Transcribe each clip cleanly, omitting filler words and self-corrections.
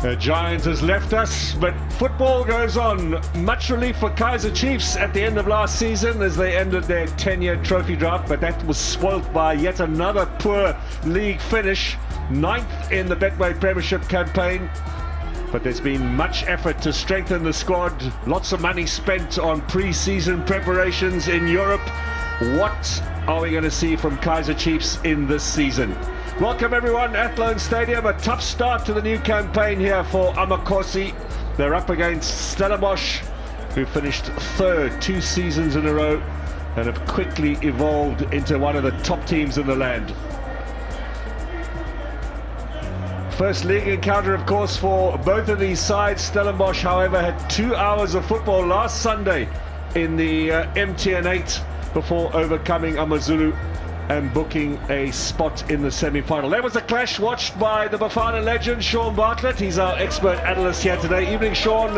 The Giant has left us, but football goes on. Much relief for Kaizer Chiefs at the end of last season as they ended their 10-year trophy drought, but that was spoilt by yet another poor league finish, 9th in the Betway Premiership campaign. But there's been much effort to strengthen the squad, lots of money spent on pre-season preparations in Europe. What are we going to see from Kaizer Chiefs in this season? Welcome everyone at Athlone Stadium. A tough start to the new campaign here for Amakhosi. They're up against Stellenbosch, who finished third 2 seasons in a row and have quickly evolved into one of the top teams in the land. First league encounter, of course, for both of these sides. Stellenbosch, however, had 2 hours of football last Sunday in the MTN 8 before overcoming AmaZulu and booking a spot in the semi-final. There was a clash watched by the Bafana legend, Sean Bartlett. He's our expert analyst here today. Evening, Sean.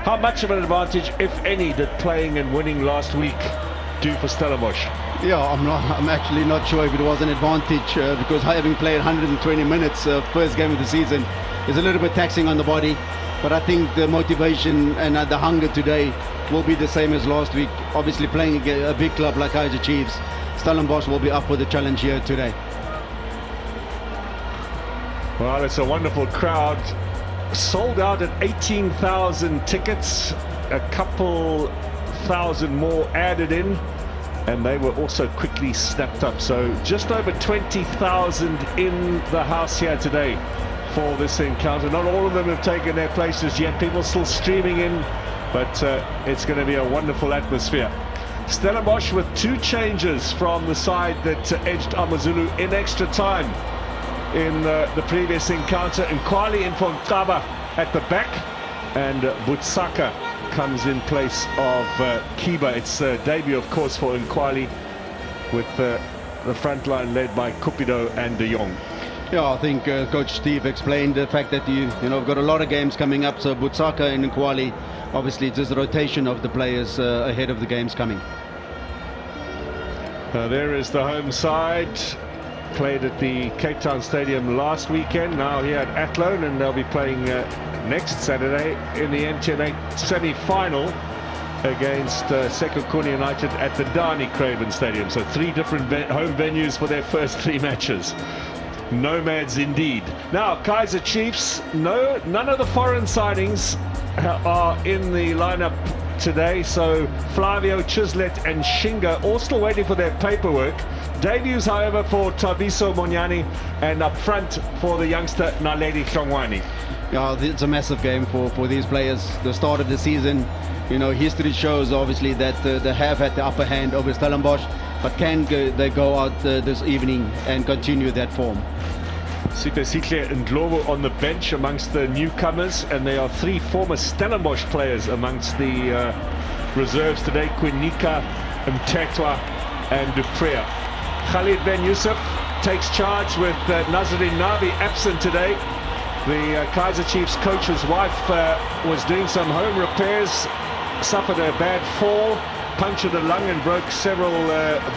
How much of an advantage, if any, did playing and winning last week do for Stellenbosch? Yeah, I'm actually not sure if it was an advantage because having played 120 minutes first game of the season is a little bit taxing on the body. But I think the motivation and the hunger today will be the same as last week. Obviously playing a big club like Kaizer Chiefs, Stellenbosch will be up for the challenge here today. Well, it's a wonderful crowd. Sold out at 18,000 tickets. A couple thousand more added in, and they were also quickly snapped up. So just over 20,000 in the house here today for this encounter. Not all of them have taken their places yet. People still streaming in, but it's going to be a wonderful atmosphere. Stellenbosch with 2 changes from the side that edged AmaZulu in extra time in the previous encounter. Nkwali in for Nkaba at the back, and Butsaka comes in place of Kiba. It's a debut, of course, for Nkwali, with the front line led by Cupido and De Jong. Yeah, I think Coach Steve explained the fact that you know, got a lot of games coming up, so Butsaka and Nkwali, obviously just a rotation of the players ahead of the games coming. There is the home side, played at the Cape Town Stadium last weekend, now here at Athlone, and they'll be playing next Saturday in the MTN 8 semi-final against Sekhukhune United at the Dani Craven Stadium. So 3 different home venues for their first 3 matches. Nomads indeed. Now, Kaizer Chiefs, none of the foreign signings are in the lineup today, so Flavio, Chislet and Shinga all still waiting for their paperwork. Debuts, however, for Tabiso Monyani, and up front for the youngster Naledi Hlongwane. Yeah, it's a massive game for these players. The start of the season, you know, history shows obviously that they have had the upper hand over Stellenbosch, but can they go out this evening and continue that form? Sipesihle and Ndlovu on the bench amongst the newcomers, and there are 3 former Stellenbosch players amongst the reserves today: Quinika, Mtetwa and Duprea. Khalid Ben Yusuf takes charge with Nazarene Nabi absent today. The Kaizer Chiefs coach's wife was doing some home repairs, suffered a bad fall, punctured a lung and broke several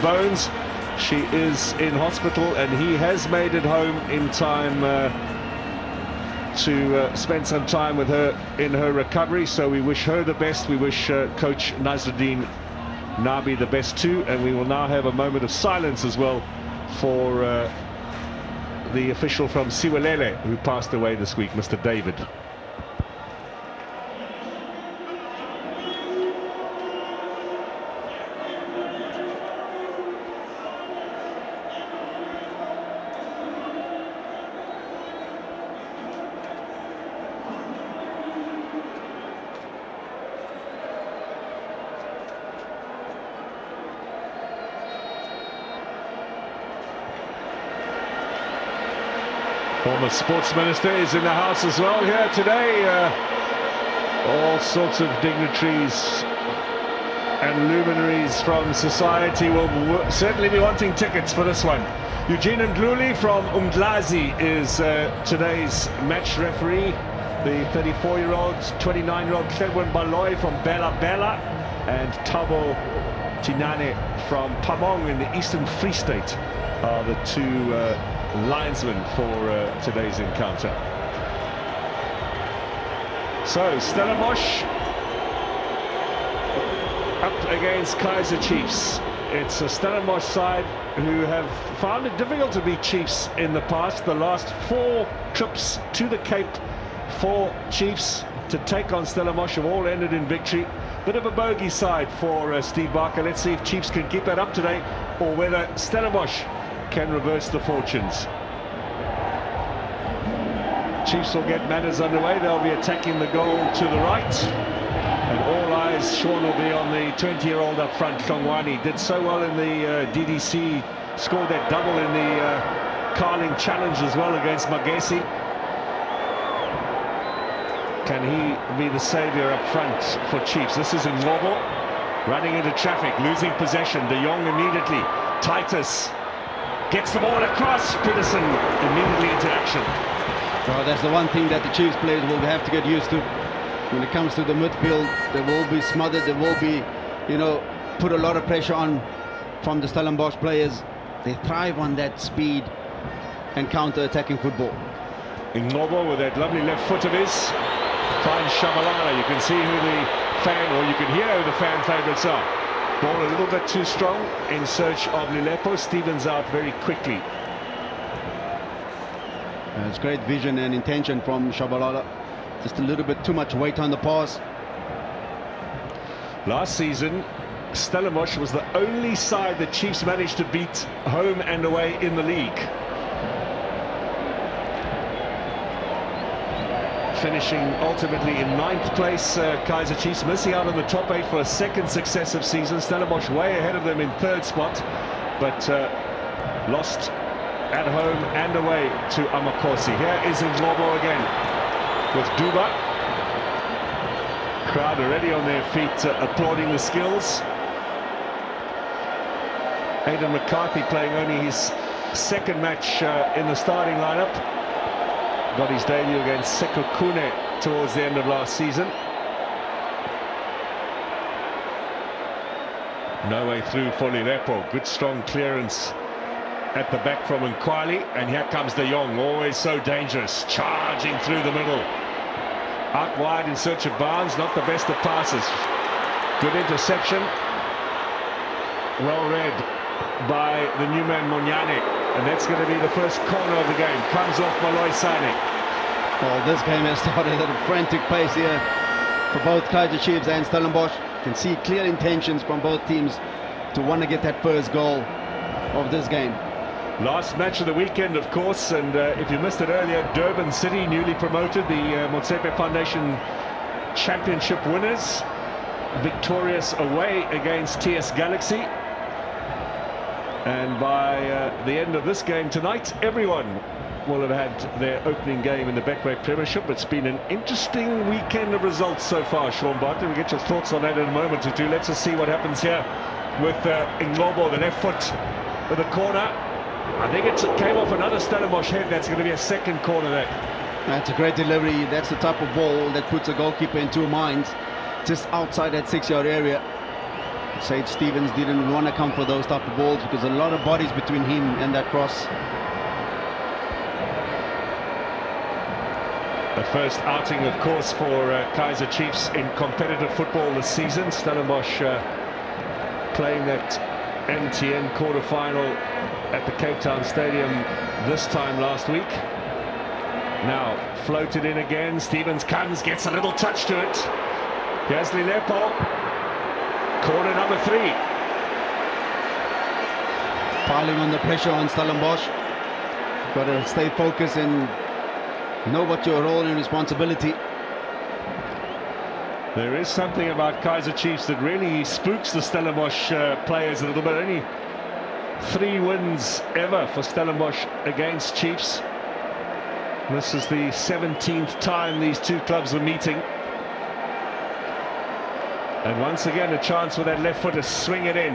bones. She is in hospital, and he has made it home in time to spend some time with her in her recovery. So we wish her the best. We wish Coach Nazarene Nabi the best too, and we will now have a moment of silence as well for the official from Siwelele who passed away this week, Mr. David. Former sports minister is in the house as well here today. All sorts of dignitaries and luminaries from society will certainly be wanting tickets for this one. Eugene Ndluli from Umdlazi is today's match referee. The 34-year-old, 29-year-old Clebwin Baloy from Bela Bela, and Tabo Tinane from Pamong in the Eastern Free State are the 2 linesmen for today's encounter. So Stellenbosch up against Kaizer Chiefs. It's a Stellenbosch side who have found it difficult to beat Chiefs in the past. The last 4 trips to the Cape for Chiefs to take on Stellenbosch have all ended in victory. Bit of a bogey side for Steve Barker. Let's see if Chiefs can keep that up today, or whether Stellenbosch can reverse the fortunes. Chiefs will get matters underway. They'll be attacking the goal to the right, and all eyes, Sean, will be on the 20-year-old up front. Hlongwane did so well in the DDC, scored that double in the Carling Challenge as well against Magesi. Can he be the saviour up front for Chiefs? This is Ngobo running into traffic, losing possession. De Jong immediately. Titus gets the ball across. Peterson immediately into action. Well, that's the one thing that the Chiefs players will have to get used to. When it comes to the midfield, they will be smothered. They will be, put a lot of pressure on from the Stellenbosch players. They thrive on that speed and counter-attacking football. Ngobo with that lovely left foot of his finds Shabalala. You can see who the fan, or you can hear who the fan favourites are. Ball a little bit too strong in search of Lilepo. Stevens out very quickly. It's great vision and intention from Shabalala. Just a little bit too much weight on the pass. Last season, Stellenbosch was the only side that Chiefs managed to beat home and away in the league. Finishing ultimately in 9th place, Kaizer Chiefs missing out on the top 8 for a second successive season. Stellenbosch way ahead of them in 3rd spot, but lost at home and away to Amakosi. Here is Ngobo again with Duba. Crowd already on their feet applauding the skills. Aidan McCarthy playing only his 2nd match in the starting lineup. Got his debut against Sekokune towards the end of last season. No way through for Lilepo. Good strong clearance at the back from Nkwali, and here comes De Jong, always so dangerous, charging through the middle. Out wide in search of Barnes, not the best of passes. Good interception. Well read by the new man Monyane, and that's going to be the first corner of the game. Comes off Malloy Sane. Well, this game has started at a frantic pace here for both Kaizer Chiefs and Stellenbosch. You can see clear intentions from both teams to want to get that first goal of this game. Last match of the weekend, of course, and if you missed it earlier, Durban City, newly promoted, the Motsepe Foundation Championship winners, victorious away against TS Galaxy. And by the end of this game tonight, everyone will have had their opening game in the Betway Premiership. It's been an interesting weekend of results so far, Sean Bartley. We'll get your thoughts on that in a moment or two. Let's just see what happens here with Ngobo, the left foot of the corner. I think it came off another Stellenbosch head. That's going to be a 2nd corner there. That's a great delivery. That's the type of ball that puts a goalkeeper in 2 minds, just outside that 6-yard area. Sage Stevens didn't want to come for those type of balls because a lot of bodies between him and that cross. The first outing, of course, for Kaizer Chiefs in competitive football this season. Stellenbosch playing that MTN quarter-final at the Cape Town Stadium this time last week. Now floated in again. Stevens comes, gets a little touch to it. Here's Lilepo. Corner number 3. Piling on the pressure on Stellenbosch. Got to stay focused and know what your role and responsibility. There is something about Kaizer Chiefs that really spooks the Stellenbosch players a little bit. Only 3 wins ever for Stellenbosch against Chiefs. This is the 17th time these two clubs are meeting. And once again, a chance for that left foot to swing it in.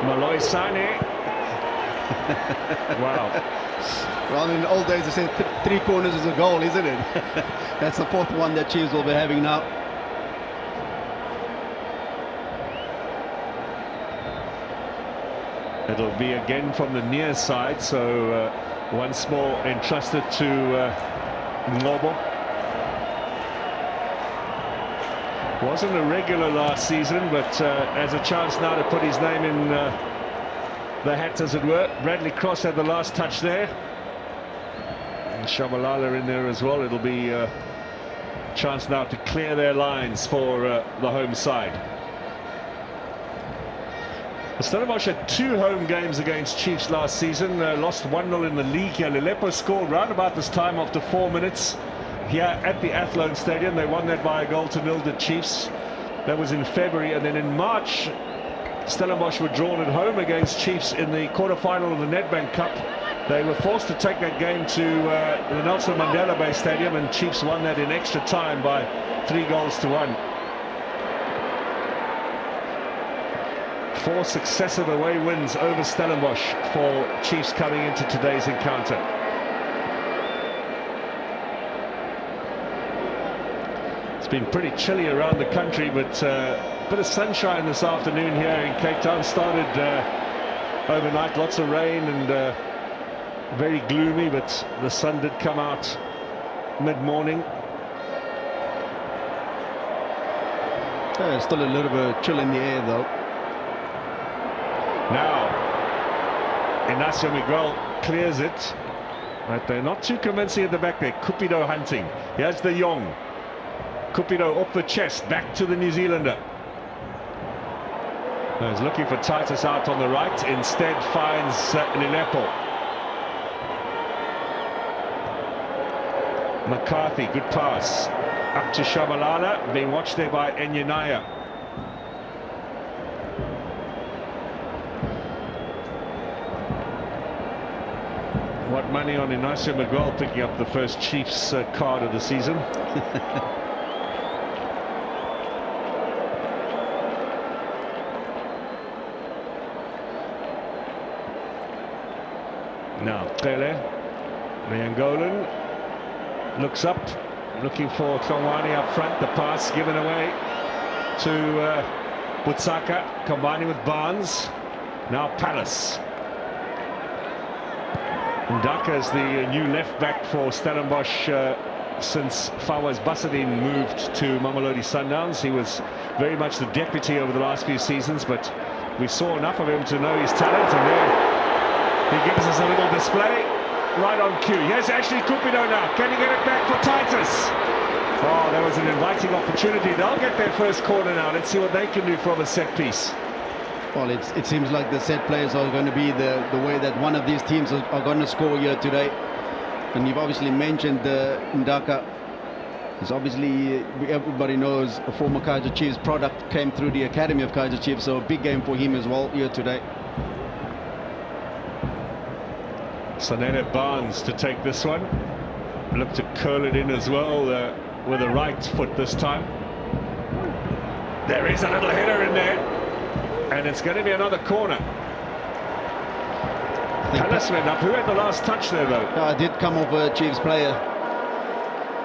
Malloy Sane. Wow. Well, in the old days, they said 3 corners is a goal, isn't it? That's the 4th one that Chiefs will be having now. It'll be again from the near side, so once more entrusted to Ngobo. Wasn't a regular last season, but has a chance now to put his name in the hat, as it were. Bradley Cross had the last touch there. And Shabalala in there as well. It'll be a chance now to clear their lines for the home side. Stellenbosch had 2 home games against Chiefs last season. Lost 1-0 in the league here. Lelepo scored round about this time after 4 minutes here at the Athlone Stadium. They won that by a goal to nil, the Chiefs. That was in February, and then in March Stellenbosch were drawn at home against Chiefs in the quarter-final of the Nedbank Cup. They were forced to take that game to the Nelson Mandela Bay Stadium, and Chiefs won that in extra time by 3-1. 4 successive away wins over Stellenbosch for Chiefs coming into today's encounter. It's been pretty chilly around the country, but a bit of sunshine this afternoon here in Cape Town. Started overnight, lots of rain and very gloomy, but the sun did come out mid-morning. Still a little bit of chill in the air though. Now Inacio Miguel clears it, but they're not too convincing at the back there. Cupido hunting. Here's De Jong. Cupido up the chest, back to the New Zealander. He's looking for Titus out on the right, instead finds Lelepo. McCarthy, good pass up to Shabalala, being watched there by Enyenaya. What money on Inacio Miguel picking up the first Chiefs card of the season. Now Pele, the Angolan, looks up, looking for Tlongwane up front. The pass given away to Butsaka, combining with Barnes. Now Palace. Ndaka is the new left back for Stellenbosch since Fawaz Basadine moved to Mamelodi Sundowns. He was very much the deputy over the last few seasons, but we saw enough of him to know his talent, and there he gives us a little display right on cue. Yes, actually Cupido now. Can he get it back for Titus? Oh, that was an inviting opportunity. They'll get their first corner now. Let's see what they can do from a set piece. Well, it seems like the set players are going to be the way that one of these teams are going to score here today. And you've obviously mentioned Ndaka. Because obviously everybody knows a former Kaizer Chiefs product came through the academy of Kaizer Chiefs, so a big game for him as well here today. Sanele Barnes to take this one. Look to curl it in as well with a right foot this time. There is a little header in there. And it's going to be another corner. Palace went up. Who had the last touch there, though? It did come off a Chiefs player.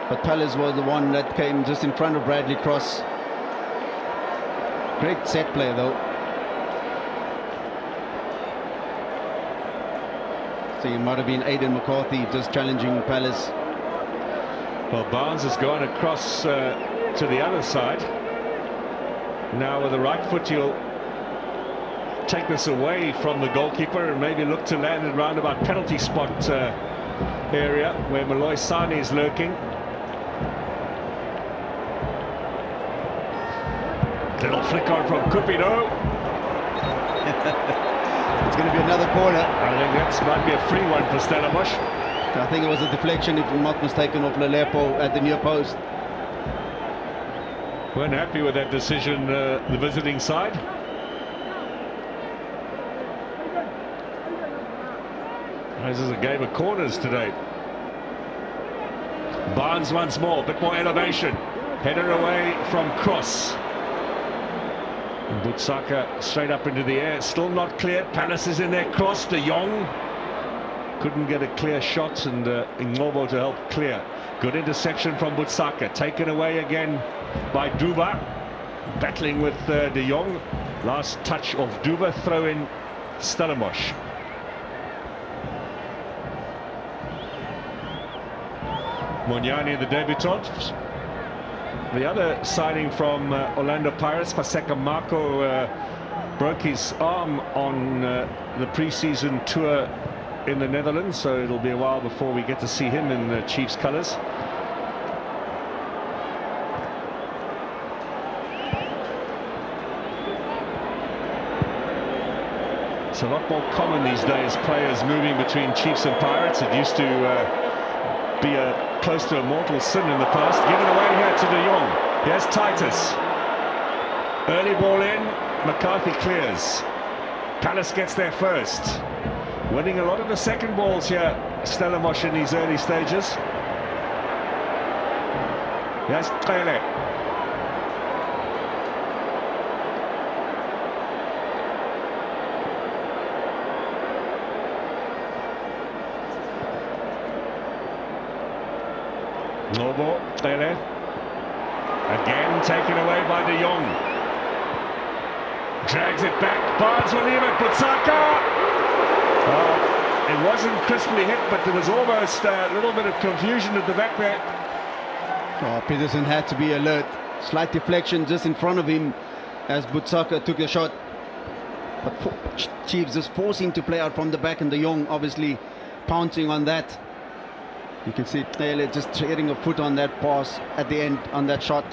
But Palace was the one that came just in front of Bradley Cross. Great set play, though. So it might have been Aidan McCarthy just challenging Palace. Well, Barnes has gone across to the other side. Now with the right foot, he'll take this away from the goalkeeper and maybe look to land it round about penalty spot area where Malloy Sani is lurking. Little flick on from Cupido. It's going to be another corner. I think that might be a free one for Stellenbosch. I think it was a deflection, if I'm not mistaken, of Lelepo at the near post. Weren't happy with that decision, the visiting side. This is a game of corners today. Barnes once more, a bit more elevation. Header away from Cross. And Butsaka straight up into the air, still not cleared. Palace is in there. Cross, De Jong couldn't get a clear shot, and Ngobo to help clear. Good interception from Butsaka, taken away again by Duba, battling with De Jong. Last touch of Duba, throw in Stellenbosch. Monyani, the debutant. The other signing from Orlando Pirates, Paseka Marco, broke his arm on the pre-season tour in the Netherlands, so it'll be a while before we get to see him in Chiefs colours. It's a lot more common these days, players moving between Chiefs and Pirates. It used to be close to a mortal sin in the past. Given away here to De Jong. Here's Titus. Early ball in, McCarthy clears. Palace gets there first. Winning a lot of the second balls here, Stellenbosch, in these early stages. Here's Kaizer. Noble, Kaizer. Again taken away by De Jong. Drags it back. Barnes will leave it. Butsaka. It wasn't crisply hit, but there was almost a little bit of confusion at the back there. Peterson had to be alert. Slight deflection just in front of him as Butsaka took the shot. But Chiefs just forcing to play out from the back, and De Jong obviously pouncing on that. You can see Taylor just getting a foot on that pass at the end on that shot.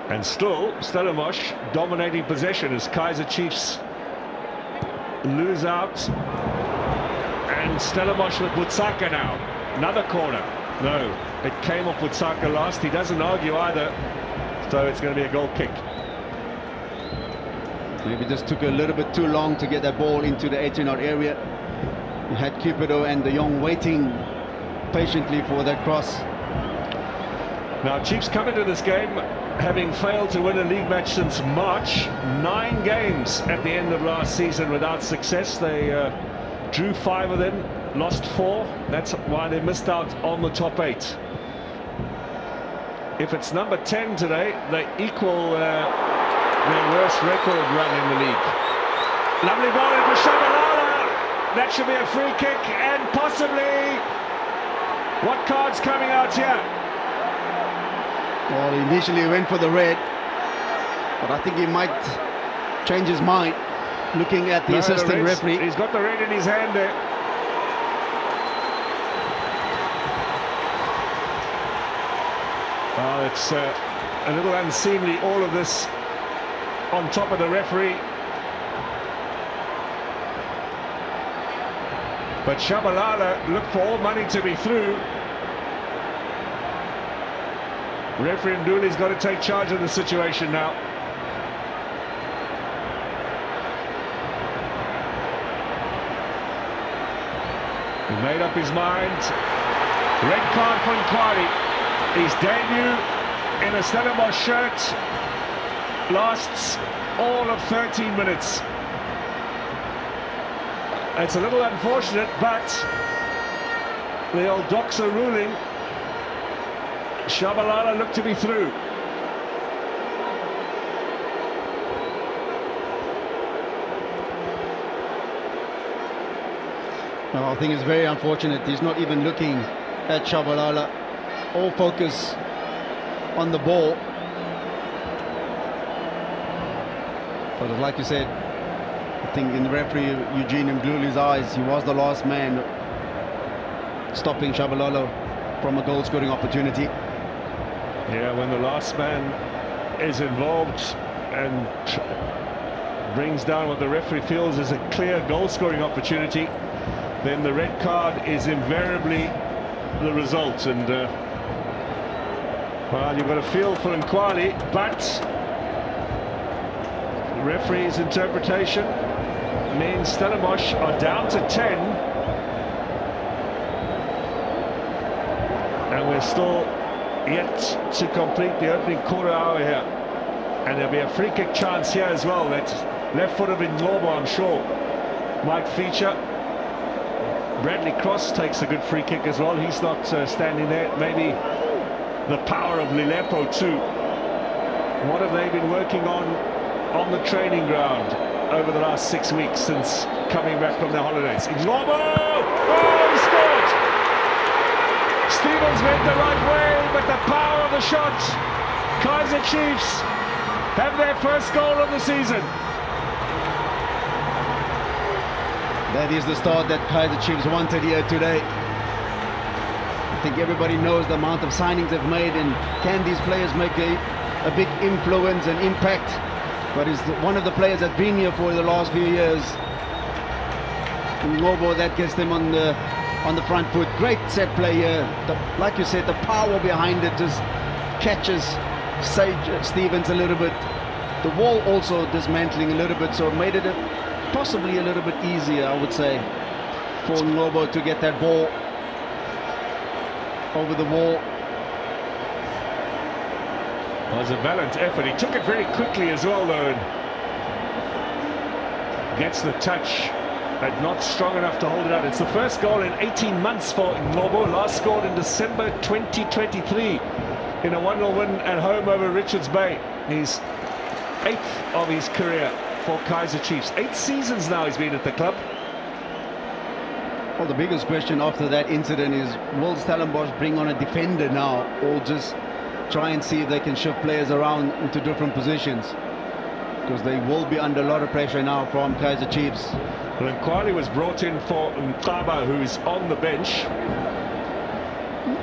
And still, Stellenbosch dominating possession as Kaizer Chiefs lose out. And Stellenbosch with Butsaka now. Another corner. No, it came off Butsaka last. He doesn't argue either. So it's going to be a goal kick. Maybe just took a little bit too long to get that ball into the 18-yard area. You had Cupido and De Jong waiting patiently for that cross. Now Chiefs come into this game having failed to win a league match since March. 9 games at the end of last season without success. They drew 5 of them, lost 4. That's why they missed out on the top 8. If it's number 10 today, they equal their worst record run in the league. Lovely ball in for Shabalala. That should be a free kick, and possibly what card's coming out here? Well, initially he went for the red, but I think he might change his mind looking at the assistant referee. He's got the red in his hand there. Oh, it's a little unseemly, all of this on top of the referee. But Shabalala looked for all money to be through. Referee Mduli's got to take charge of the situation now. He made up his mind. Red card for Nkwali. His debut in a Stellenbosch shirt lasts all of 13 minutes. It's a little unfortunate, but the old Doxa ruling, Shabalala looked to be through. No, I think it's very unfortunate. He's not even looking at Shabalala. All focus on the ball. But like you said, I think in the referee Eugene Mdluli's eyes, he was the last man stopping Shabalala from a goal-scoring opportunity. Yeah, when the last man is involved and brings down what the referee feels is a clear goal-scoring opportunity, then the red card is invariably the result. And well, you've got a feel for Nkwali, but the referee's interpretation means Stellenbosch are down to 10, and we're still yet to complete the opening quarter hour here. And there'll be a free kick chance here as well. That left foot of Ngcobo, I'm sure, might feature. Bradley Cross takes a good free kick as well. He's not standing there. Maybe the power of Lilepo too. What have they been working on the training ground over the last 6 weeks since coming back from their holidays? Ngcobo! Oh, he scored! Stevens went the right way, but the power of the the shot. Kaizer Chiefs have their first goal of the season. That is the start that Kaizer Chiefs wanted here today. I think everybody knows the amount of signings they've made, and can these players make a big influence and impact? But he's one of the players that's been here for the last few years. Ngobo, that gets them on the front foot. Great set play here. Like you said, the power behind it just catches Sage Stevens a little bit. The wall also dismantling a little bit, so it made it possibly a little bit easier, I would say, for Ngobo to get that ball over the wall. Well, it was a valiant effort. He took it very quickly as well, though, and gets the touch, but not strong enough to hold it out. It's the first goal in 18 months for Ngobo. Last scored in December 2023 in a 1-0 win at home over Richards Bay. He's 8th of his career for Kaizer Chiefs. 8 seasons now he's been at the club. Well, the biggest question after that incident is, will Stellenbosch bring on a defender now, or just try and see if they can shift players around into different positions? Because they will be under a lot of pressure now from Kaizer Chiefs. Well, Nkwali was brought in for Mkaba, who's on the bench.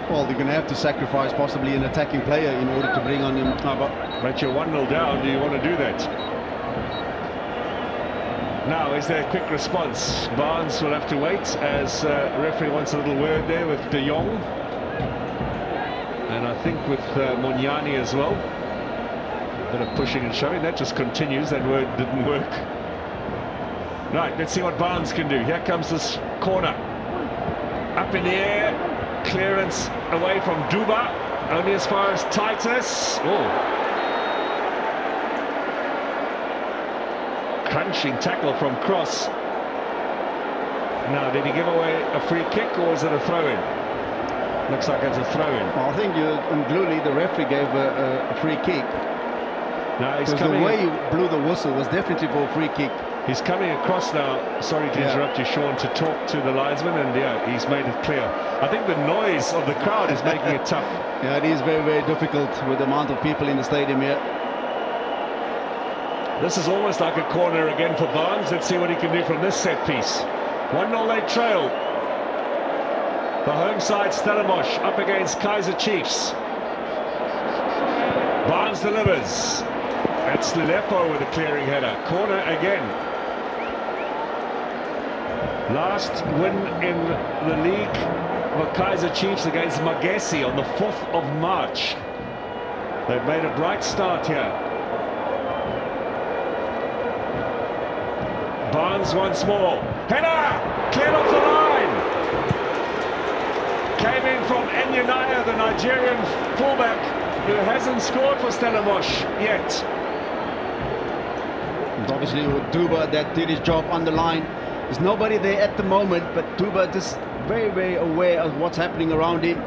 Well, they're going to have to sacrifice possibly an attacking player in order to bring on Mkaba. But you're 1-0 down, do you want to do that? Now, is there a quick response? Barnes will have to wait, as referee wants a little word there with De Jong. And I think with Monyani as well. A bit of pushing and shoving. That just continues. That word didn't work. Right, let's see what Barnes can do. Here comes this corner. Up in the air. Clearance away from Duba. Only as far as Titus. Oh. Crunching tackle from Cross. Now, did he give away a free kick, or is it a throw-in? Looks like it's a throw-in. Well, I think Mgluli, the referee, gave a free kick. Now he's coming. The way he blew the whistle was definitely for a free kick. He's coming across now. Sorry to interrupt you, Sean, to talk to the linesman, and yeah, he's made it clear. I think the noise of the crowd is making it tough. Yeah, it is very, very difficult with the amount of people in the stadium here. This is almost like a corner again for Barnes. Let's see what he can do from this set piece. 1-0 late trail. The home side, Stellenbosch, up against Kaizer Chiefs. Barnes delivers. That's Lilepo with a clearing header. Corner again. Last win in the league for Kaizer Chiefs against Magesi on the 4th of March. They've made a bright start here. Barnes once more. Header! Cleared off the line! Came in from Enyonaya, the Nigerian fullback, who hasn't scored for Stellenbosch yet. And obviously with Duba, that did his job on the line. There's nobody there at the moment, but Duba just very, very aware of what's happening around him.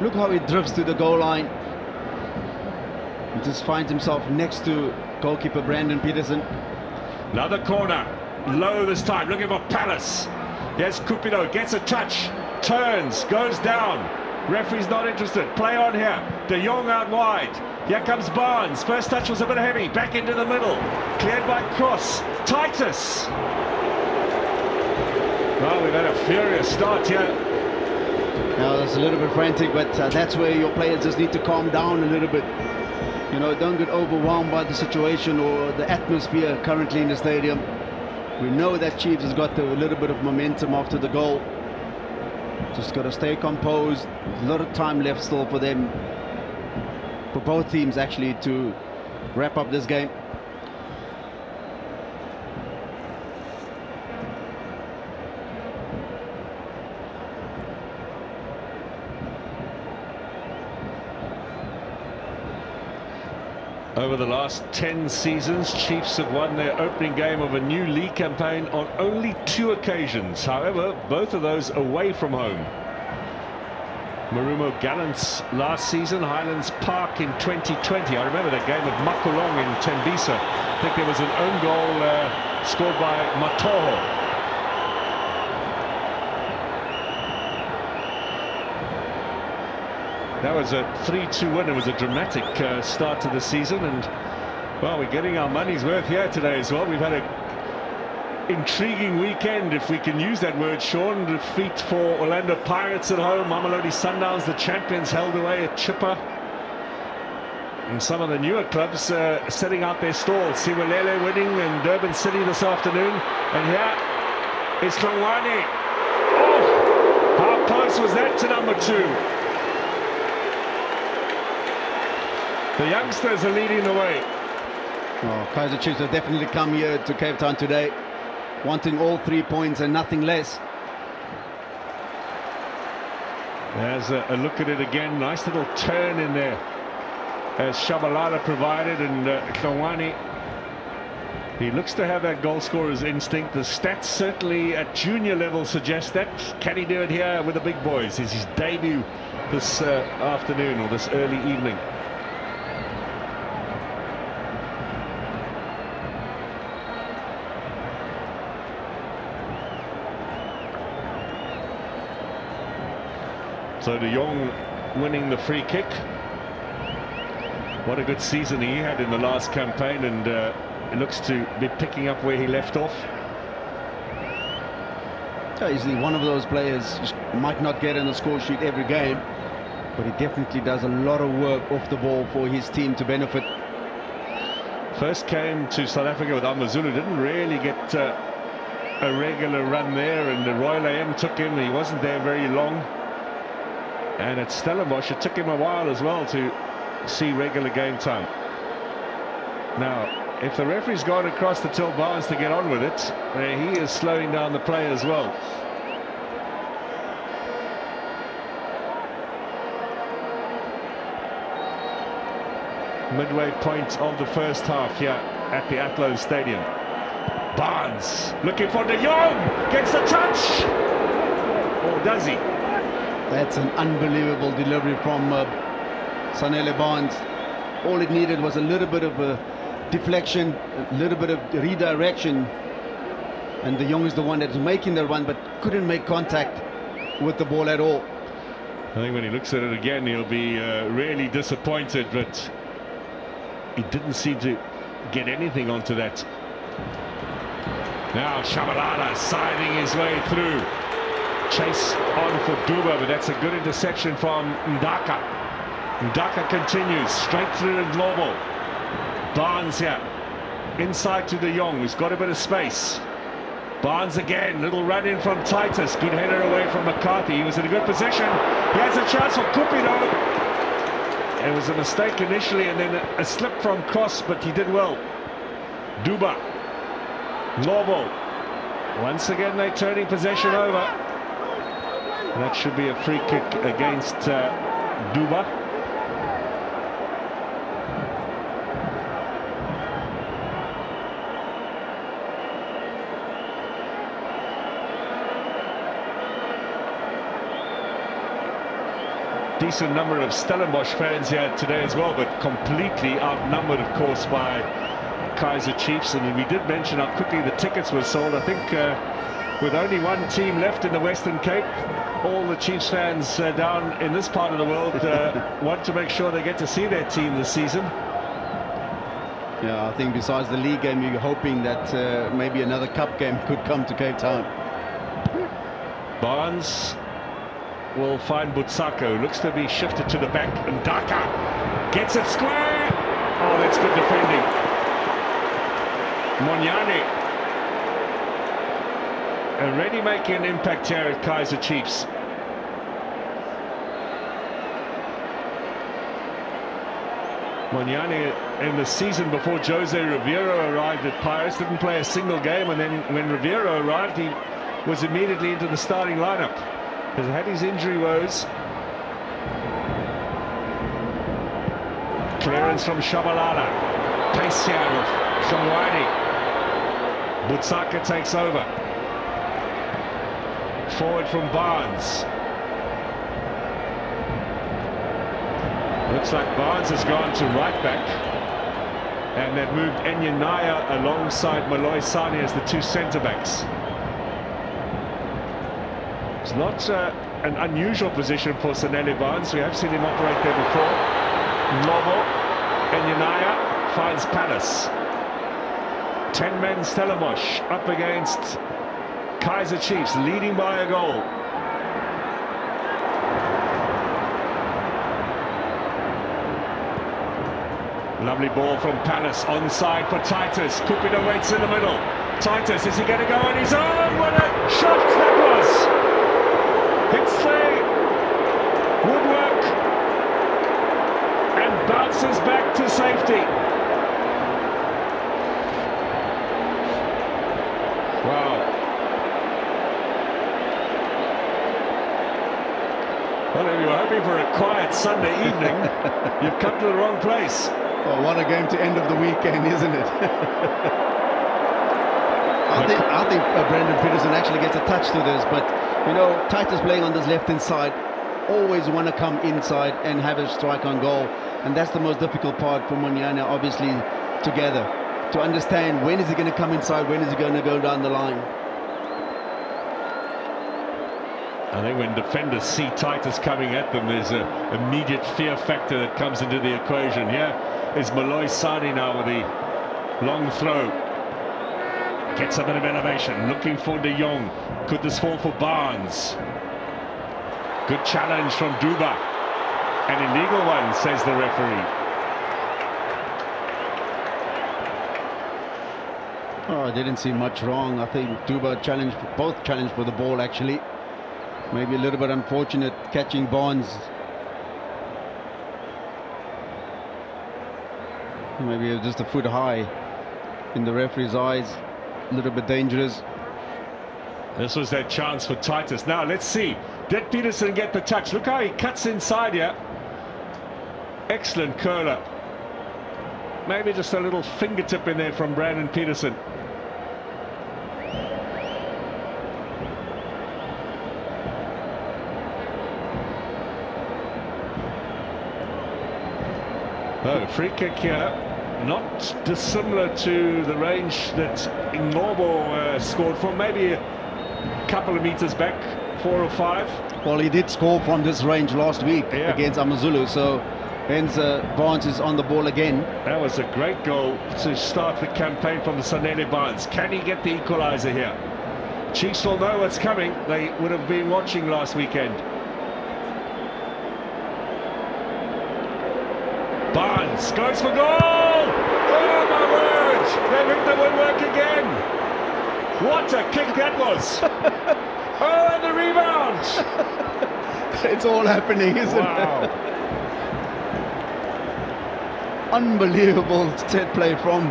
Look how he drifts to the goal line. He just finds himself next to goalkeeper Brandon Peterson. Another corner. Low this time, looking for Palace. Yes, Cupido gets a touch, turns, goes down. Referee's not interested. Play on here. De Jong out wide. Here comes Barnes. First touch was a bit heavy. Back into the middle. Cleared by Cross. Titus. Well, we've had a furious start here. Now, that's a little bit frantic, but that's where your players just need to calm down a little bit. You know, don't get overwhelmed by the situation or the atmosphere currently in the stadium. We know that Chiefs has got a little bit of momentum after the goal. Just got to stay composed. A lot of time left still for them, for both teams actually, to wrap up this game. Over the last 10 seasons, Chiefs have won their opening game of a new league campaign on only 2 occasions. However, both of those away from home. Marumo Gallants last season, Highlands Park in 2020. I remember that game at Makulong in Tembisa. I think there was an own goal scored by Matoho. That was a 3-2 win. It was a dramatic start to the season, and well, we're getting our money's worth here today as well. We've had a intriguing weekend, if we can use that word, Sean. Defeat for Orlando Pirates at home. Mamelodi Sundowns, the champions, held away at Chippa. And some of the newer clubs setting out their stalls. Siwelele winning in Durban City this afternoon. And here is Tlongwane. Oh, how close was that to number 2? The youngsters are leading the way. Oh, Kaizer Chiefs have definitely come here to Cape Town today, wanting all 3 points and nothing less. There's a look at it again. Nice little turn in there as Shabalala provided, and Tlongwane, he looks to have that goal scorer's instinct. The stats certainly at junior level suggest that. Can he do it here with the big boys? It's his debut this afternoon, or this early evening. So De Jong winning the free kick. What a good season he had in the last campaign, and it looks to be picking up where he left off. He's one of those players who might not get in the score sheet every game, but he definitely does a lot of work off the ball for his team to benefit. First came to South Africa with AmaZulu, didn't really get a regular run there, and the Royal AM took him. He wasn't there very long. And at Stellenbosch, it took him a while as well to see regular game time. Now, if the referee's gone across to tell Barnes to get on with it, he is slowing down the play as well. Midway point of the first half here at the Athlone Stadium. Barnes looking for De Jong, gets the touch, or does he? That's an unbelievable delivery from Sanele Barnes. All it needed was a little bit of a deflection, a little bit of redirection, and De Jong is the one that's making the run but couldn't make contact with the ball at all. I think when he looks at it again, he'll be really disappointed, but he didn't seem to get anything onto that. Now Shabalala siding his way through. Chase on for Duba, but that's a good interception from Ndaka. Ndaka continues straight through to Global. Barnes here, inside to De Jong, who's got a bit of space. Barnes again, little run in from Titus. Good header away from McCarthy. He was in a good position. He has a chance for Cupido. It was a mistake initially, and then a slip from Cross, but he did well. Duba, Global. Once again, they're turning possession over. That should be a free kick against Duba. Decent number of Stellenbosch fans here today as well, but completely outnumbered, of course, by Kaizer Chiefs. And we did mention how quickly the tickets were sold. I think with only one team left in the Western Cape, all the Chiefs fans down in this part of the world want to make sure they get to see their team this season. Yeah, I think besides the league game, you're hoping that maybe another cup game could come to Cape Town. Barnes will find Butsako, looks to be shifted to the back, and Ndaka gets it square. Oh, that's good defending. Monyane already making an impact here at Kaizer Chiefs. Monyane, in the season before Jose Riviero arrived at Pirates, didn't play a single game, and then when Riviero arrived, he was immediately into the starting lineup. Has had his injury woes. Clearance from Shabalala. Pace here of Tlongwane. Butsaka takes over. Forward from Barnes. Looks like Barnes has gone to right back, and they've moved Enyanaya alongside Malloy Sane as the two centre backs. It's not an unusual position for Stellenbosch. We have seen him operate there before. Lobo and Yanaya finds Palace. 10 men Stellenbosch up against Kaizer Chiefs, leading by a goal. Lovely ball from Palace, onside for Titus. Cupido waits in the middle. Titus, is he going to go on his own? What a shot that was! Hits the woodwork and bounces back to safety. Wow. Well, if you were hoping for a quiet Sunday evening, you've come to the wrong place. Well, what a game to end of the weekend, isn't it? I think Brendan Peterson actually gets a touch to this, but you know, Titus playing on this left-hand side, always want to come inside and have a strike on goal, and that's the most difficult part for Monyana, obviously, together, to understand when is he going to come inside, when is he going to go down the line. I think when defenders see Titus coming at them, there's an immediate fear factor that comes into the equation. Here is Malloy Sani now with the long throw. Gets a bit of elevation, looking for De Jong. Could this fall for Barnes? Good challenge from Duba. An illegal one, says the referee. Oh, I didn't see much wrong. I think Duba both challenged for the ball, actually. Maybe a little bit unfortunate catching Barnes. Maybe it was just a foot high in the referee's eyes. A little bit dangerous. This was their chance for Titus. Now let's see, did Peterson get the touch? Look how he cuts inside here. Excellent curler. Maybe just a little fingertip in there from Brandon Peterson. Oh, free kick here, not dissimilar to the range that Ngcobo scored from, maybe a couple of meters back, 4 or 5. Well, he did score from this range last week against Amazulu, so hence Barnes is on the ball again. That was a great goal to start the campaign from the Stellenbosch. Can he get the equaliser here? Chiefs will know what's coming. They would have been watching last weekend. Barnes goes for goal! Oh my word! They've hit the woodwork again! What a kick that was! Oh, and the rebound! It's all happening, isn't it? Unbelievable set play from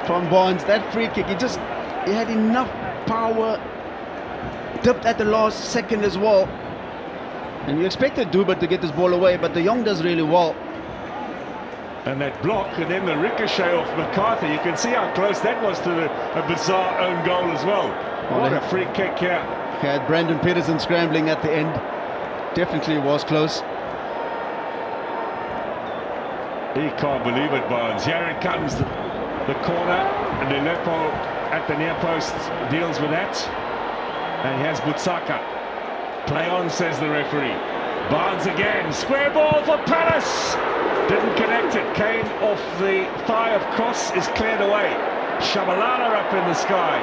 Barnes. That free kick, he had enough power, dipped at the last second as well. And you expected Duba to get this ball away, but De Jong does really well. And that block, and then the ricochet off McCarthy. You can see how close that was to a bizarre own goal as well. What a free kick here. Had Brandon Peterson scrambling at the end. Definitely was close. He can't believe it, Barnes. Here it comes, the corner, and Lepo at the near post deals with that. And here's Butsaka. Play on, says the referee. Barnes again, square ball for Palace. Didn't connect it, came off the thigh of Cross, is cleared away. Shabalala up in the sky.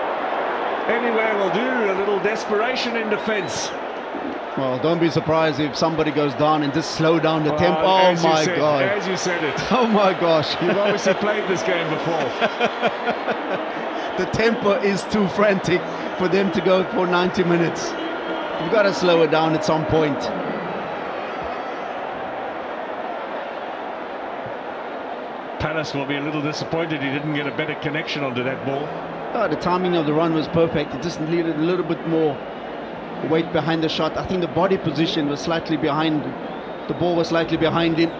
Anywhere will do, a little desperation in defence. Well, don't be surprised if somebody goes down and just slow down the tempo. Oh my God. As you said it. Oh my gosh. You've obviously played this game before. The tempo is too frantic for them to go for 90 minutes. You've got to slow it down at some point. Palace will be a little disappointed he didn't get a better connection onto that ball. Oh, the timing of the run was perfect. It just needed a little bit more weight behind the shot. I think the body position was slightly behind. The ball was slightly behind him.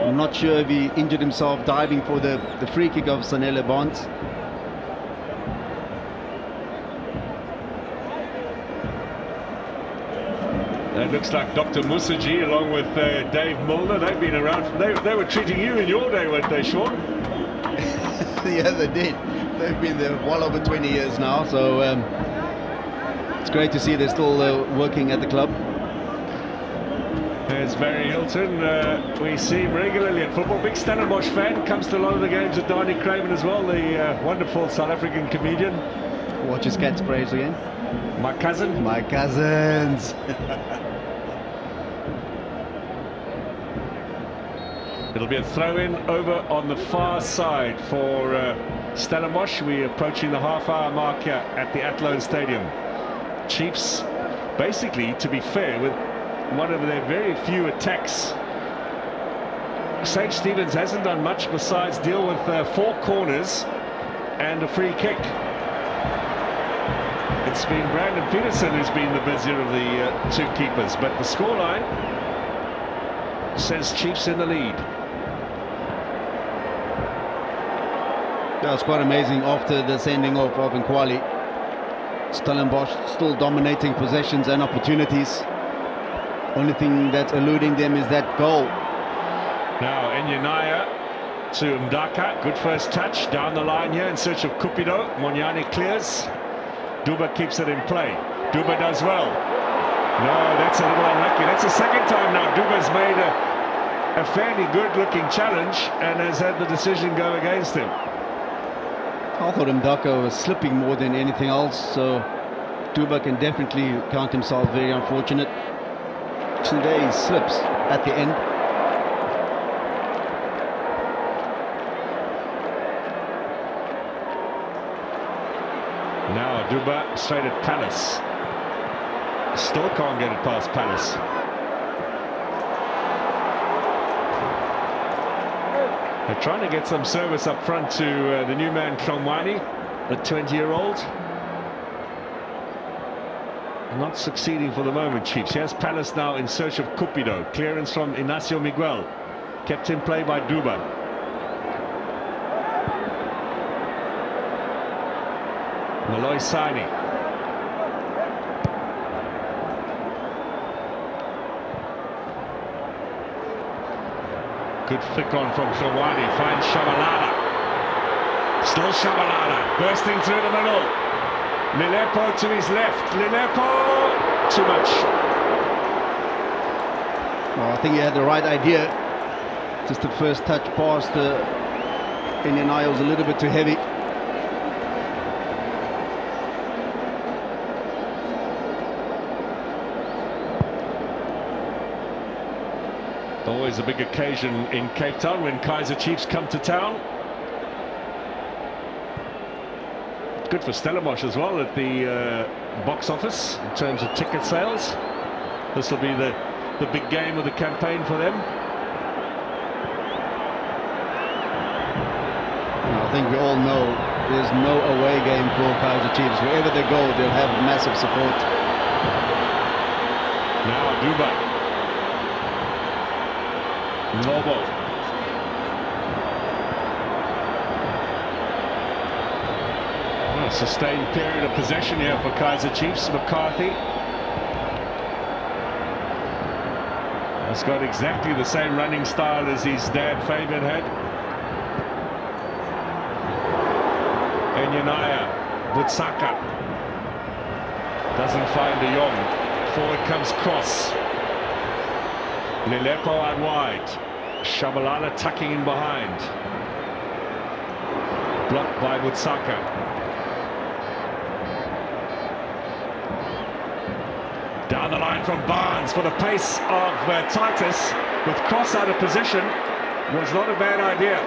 I'm not sure if he injured himself diving for the free kick of Stellenbosch. That looks like Dr. Musaji along with Dave Milner. They've been around. They were treating you in your day, weren't they, Sean? Yeah, they did. They've been there well over 20 years now. So It's great to see they're still working at the club. There's Barry Hilton. We see him regularly at football. Big Stellenbosch fan. Comes to a lot of the games with Danny Craven as well, the wonderful South African comedian. Watch his catchphrase again. My cousin. My cousins. It'll be a throw-in over on the far side for Stellenbosch. We're approaching the half-hour mark here at the Athlone Stadium. Chiefs, basically, to be fair, with one of their very few attacks. St. Stephen's hasn't done much besides deal with 4 corners and a free kick. It's been Brandon Peterson who's been the busier of the 2 keepers, but the scoreline says Chiefs in the lead. That was quite amazing after the sending off of Nkwali. Stellenbosch still dominating possessions and opportunities. Only thing that's eluding them is that goal. Now Enyinaya to Mdaka. Good first touch down the line here in search of Cupido. Monyane clears. Duba keeps it in play. Duba does well. No, that's a little unlucky. That's the second time now Duba's made a fairly good-looking challenge and has had the decision go against him. I thought Mdaka was slipping more than anything else, so Duba can definitely count himself very unfortunate. Today he slips at the end. Now Duba straight at Palace. Still can't get it past Palace. They're trying to get some service up front to the new man Tlongwane, the 20-year-old. Not succeeding for the moment, Chiefs. Here's Palace now in search of Cupido. Clearance from Inacio Miguel. Kept in play by Duba. Malloy Sani. Good flick on from Tlongwane. Finds Shabalala. Still Shabalala. Bursting through the middle. Lilepo to his left. Lilepo! Too much. Well, I think he had the right idea. Just the first touch past Enyinaya was a little bit too heavy. Always a big occasion in Cape Town when Kaizer Chiefs come to town. Good for Stellenbosch as well at the box office in terms of ticket sales. This will be the big game of the campaign for them. I think we all know there's no away game for Kaizer Chiefs. Wherever they go, they'll have massive support. Now Duba. Lobo. Well, sustained period of possession here for Kaizer Chiefs. McCarthy has got exactly the same running style as his dad Fabian had. Enyinaya, Butsaka doesn't find de Jong. Forward comes Cross. Lilepo out wide. Shabalala tucking in behind. Blocked by Butsaka. Down the line from Barnes for the pace of Titus. With Cross out of position, was not a bad idea.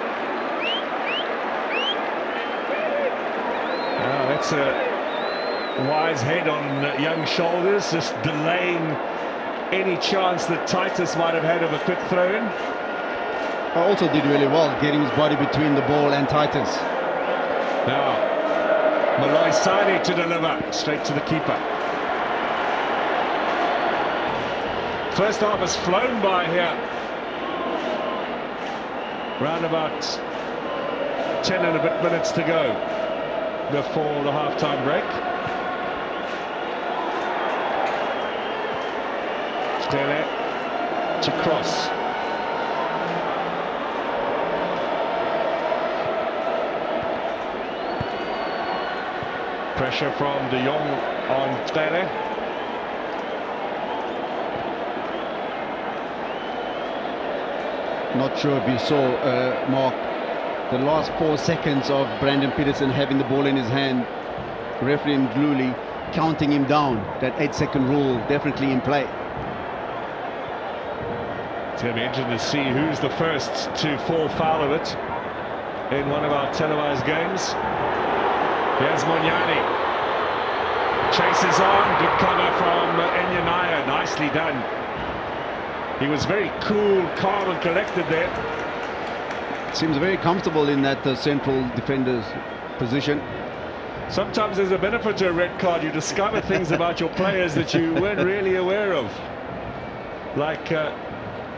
Now that's a wise head on young shoulders, just delaying any chance that Titus might have had of a quick throw-in. Also did really well, getting his body between the ball and Titus. Now, Malloy Sani to deliver, straight to the keeper. First half has flown by here. Round about 10 and a bit minutes to go before the half-time break. Stele to Cross. Pressure from De Jong on Stellenbosch. Not sure if you saw, Mark, the last 4 seconds of Brandon Peterson having the ball in his hand. Referee Mdluli counting him down. That 8-second rule definitely in play. It's going to be interesting to see who's the first to fall foul of it in one of our televised games. Here's Monyani. Chases on. Good cover from Enyinaya. Nicely done. He was very cool, calm and collected there. Seems very comfortable in that central defender's position. Sometimes there's a benefit to a red card. You discover things about your players that you weren't really aware of. Like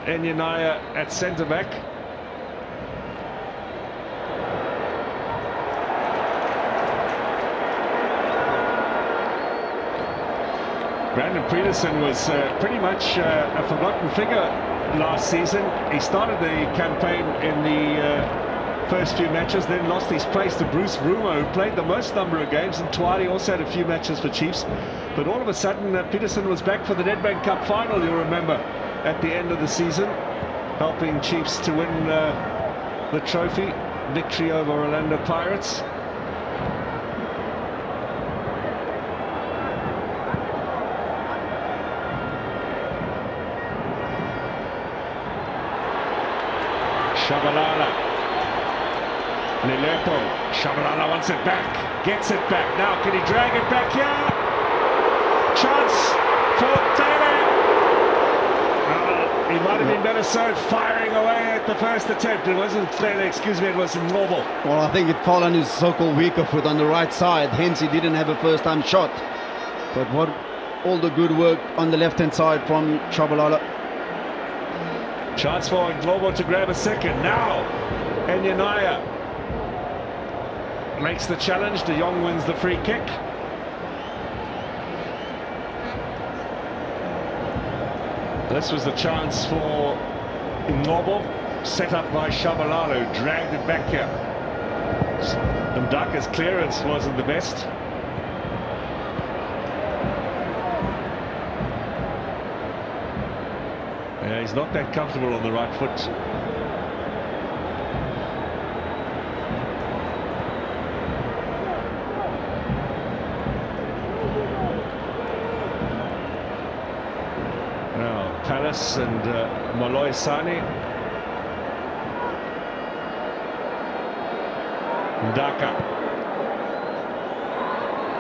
Enyinaya at centre-back. Brandon Peterson was pretty much a forgotten figure last season. He started the campaign in the first few matches, then lost his place to Bruce Rumo, who played the most number of games, and Twali also had a few matches for Chiefs. But all of a sudden, Peterson was back for the Nedbank Cup final, you'll remember, at the end of the season, helping Chiefs to win the trophy, victory over Orlando Pirates. Shabalala. Lilepo. Shabalala wants it back. Gets it back. Now can he drag it back here? Chance for Taylor. He might have been better served firing away at the first attempt. It wasn't Taylor, excuse me, it was Noble. Well, I think it fell on his so-called weaker foot on the right side. Hence he didn't have a first-time shot. But what all the good work on the left-hand side from Shabalala. Chance for Globo to grab a second. Now, Enyinaya makes the challenge. De Jong wins the free kick. This was the chance for Ngobo, set up by Shabalala, who dragged it back here. Ndaka's clearance wasn't the best. Yeah, he's not that comfortable on the right foot. Now, Palace and Molloy Sani. Ndaka.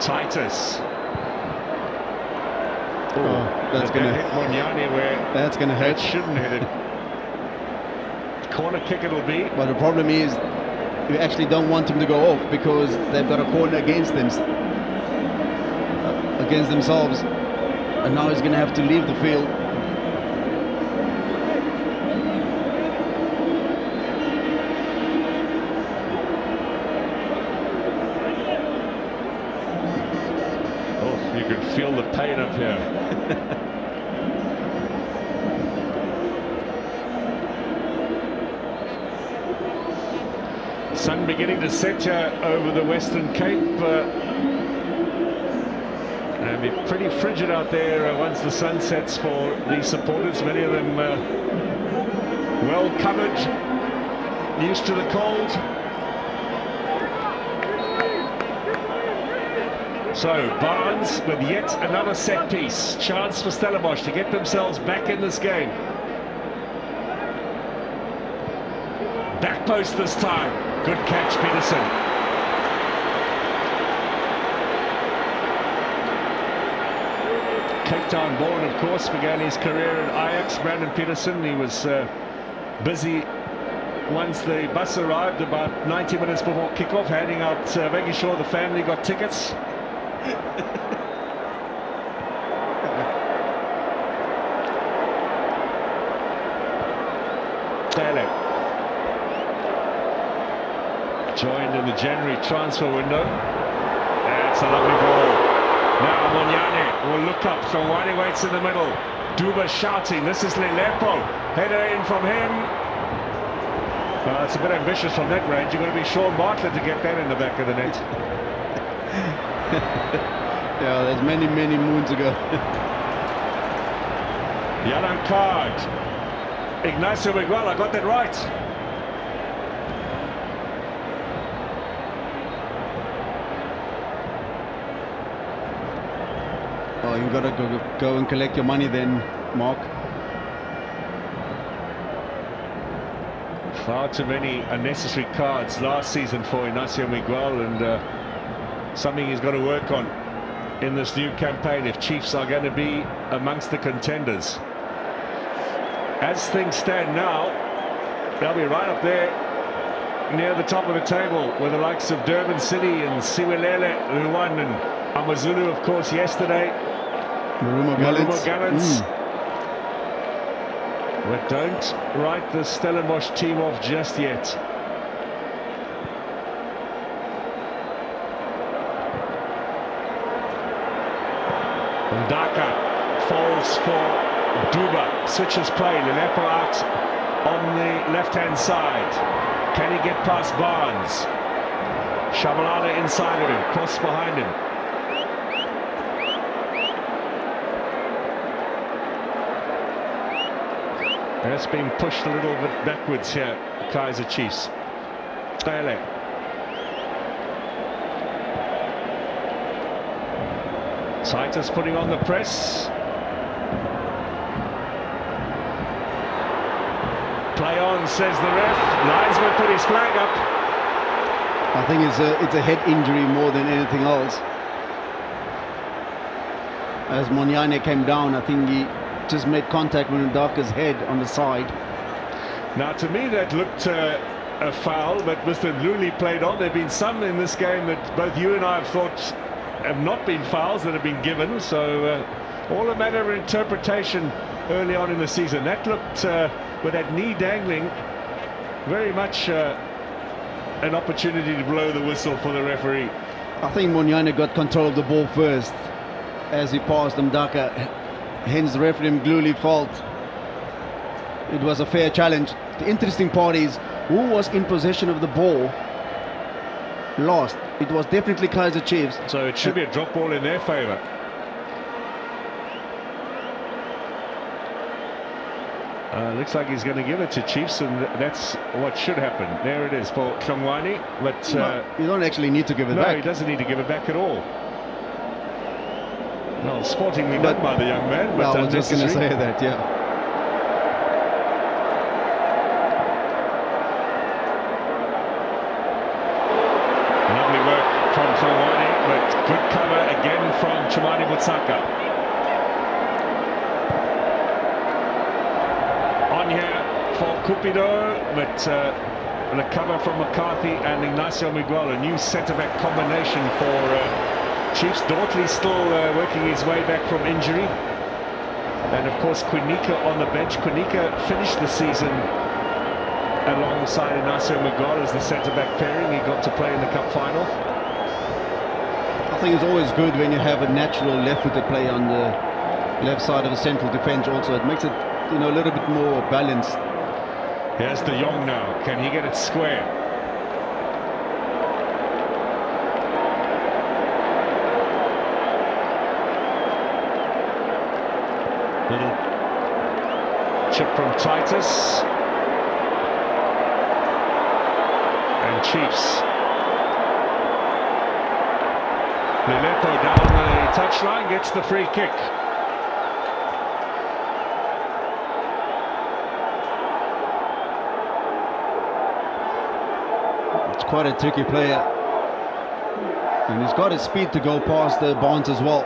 Titus. Oh, that's going to hit Monyani where that's going to hurt. That shouldn't hit it. Corner kick it'll be. But the problem is, you actually don't want him to go off because they've got a corner against them, against themselves, and now he's going to have to leave the field. Oh, you can feel the pain up here. Sun beginning to set over the Western Cape, and be pretty frigid out there once the sun sets for these supporters. Many of them well covered, used to the cold. So Barnes with yet another set piece. Chance for Stellenbosch to get themselves back in this game. Back post this time. Good catch, Peterson. Cape Town born, of course, began his career at Ajax. Brandon Peterson, he was busy once the bus arrived about 90 minutes before kickoff, handing out, making sure the family got tickets. Taylor. Joined in the January transfer window. That's a lovely ball. Now Monyani will look up. Hlongwane waits in the middle. Duba shouting. This is Lilepo. Header in from him. It's a bit ambitious from that range. You're going to be Sean Bartlett to get that in the back of the net. Yeah, that's many moons ago. Yellow card. Ignacio Miguel, I got that right. Oh, you've got to go and collect your money then, Mark. Far too many unnecessary cards last season for Ignacio Miguel, and something he's got to work on in this new campaign if Chiefs are going to be amongst the contenders. As things stand now, they'll be right up there near the top of the table with the likes of Durban City and Siwelele, Luan and Amazulu, of course, yesterday. Marumo Gallants. But don't write the Stellenbosch team off just yet. Ndaka falls for Duba, switches play, Lelepo out on the left-hand side. Can he get past Barnes? Shabalala inside of him, cross behind him. That's been pushed a little bit backwards here, Kaizer Chiefs. Pele. Titus putting on the press. Play on, says the ref. Linesman put his flag up. I think it's a head injury more than anything else. As Monyane came down, I think he just made contact with Ndaka's head on the side. Now, to me, that looked a foul, but Mr. Luli played on. There have been some in this game that both you and I have thought have not been fouls that have been given, so all a matter of interpretation early on in the season. That looked, with that knee dangling, very much an opportunity to blow the whistle for the referee. I think Monyane got control of the ball first as he passed Ndaka, hence the referee Mgluli felt it was a fair challenge. The interesting part is who was in possession of the ball lost. It was definitely Kaizer Chiefs. So it should be a drop ball in their favour. Looks like he's going to give it to Chiefs, and that's what should happen. There it is for Tlongwane, but you don't actually need to give it back. No, he doesn't need to give it back at all. Well, sportingly done by the young man, but I was just going to say that, yeah. Lovely work from Tlongwane, but good cover again from Chumani Butsaka. On here for Cupido, but the cover from McCarthy and Ignacio Miguel, a new centre-back combination for Chiefs. Dortley still working his way back from injury, and of course Quinica on the bench. Quinica finished the season alongside Ignacio Miguel as the centre-back pairing. He got to play in the cup final. I think it's always good when you have a natural left-footed player on the left side of the central defence. Also, it makes it, you know, a little bit more balanced. Here's De Jong now. Can he get it square? Little chip from Titus. And Chiefs. Lelepo down the touchline, gets the free kick. It's quite a tricky player. And he's got his speed to go past the Barnes as well.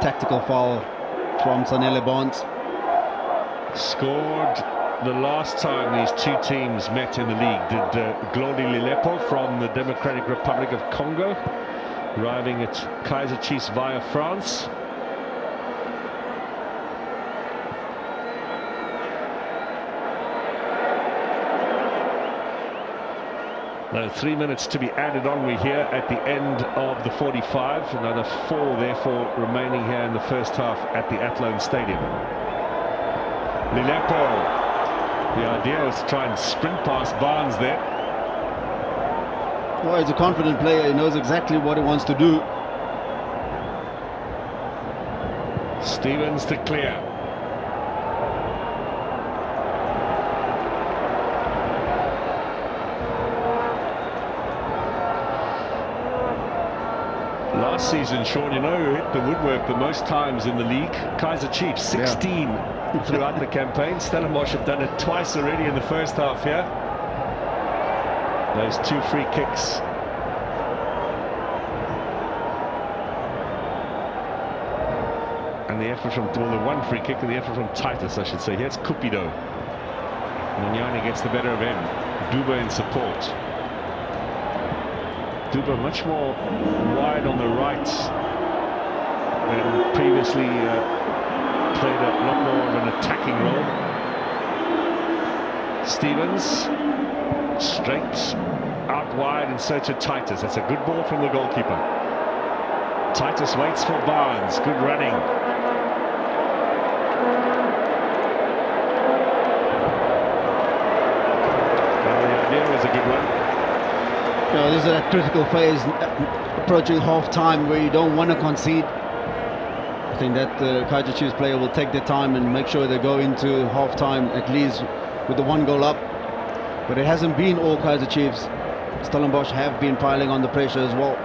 Tactical foul from Sanele Barnes. Scored the last time these two teams met in the league. Did Glody Lelepo from the Democratic Republic of Congo, arriving at Kaizer Chiefs via France. Now 3 minutes to be added on, we hear, at the end of the 45. Another 4 therefore remaining here in the first half at the Athlone Stadium. Lelepo, the idea was to try and sprint past Barnes there. Well, he's a confident player. He knows exactly what he wants to do. Stevens to clear. Last season, Sean, you know who hit the woodwork the most times in the league? Kaizer Chiefs, 16 throughout the campaign. Stellenbosch have done it twice already in the first half here. Those 2 free kicks. And the effort from, well, the 1 free kick and the effort from Titus, I should say. Here's Cupido. Munyani gets the better of him. Duba in support. Duba much more wide on the right and previously played a lot more of an attacking role. Stevens straight out wide in search of Titus. That's a good ball from the goalkeeper. Titus waits for Barnes. Good running. Well, the idea was a good one. You know, this is a critical phase approaching half-time where you don't want to concede. I think that the Kaizer Chiefs player will take their time and make sure they go into half-time at least with the 1 goal up. But it hasn't been all Kaizer Chiefs. Stellenbosch have been piling on the pressure as well.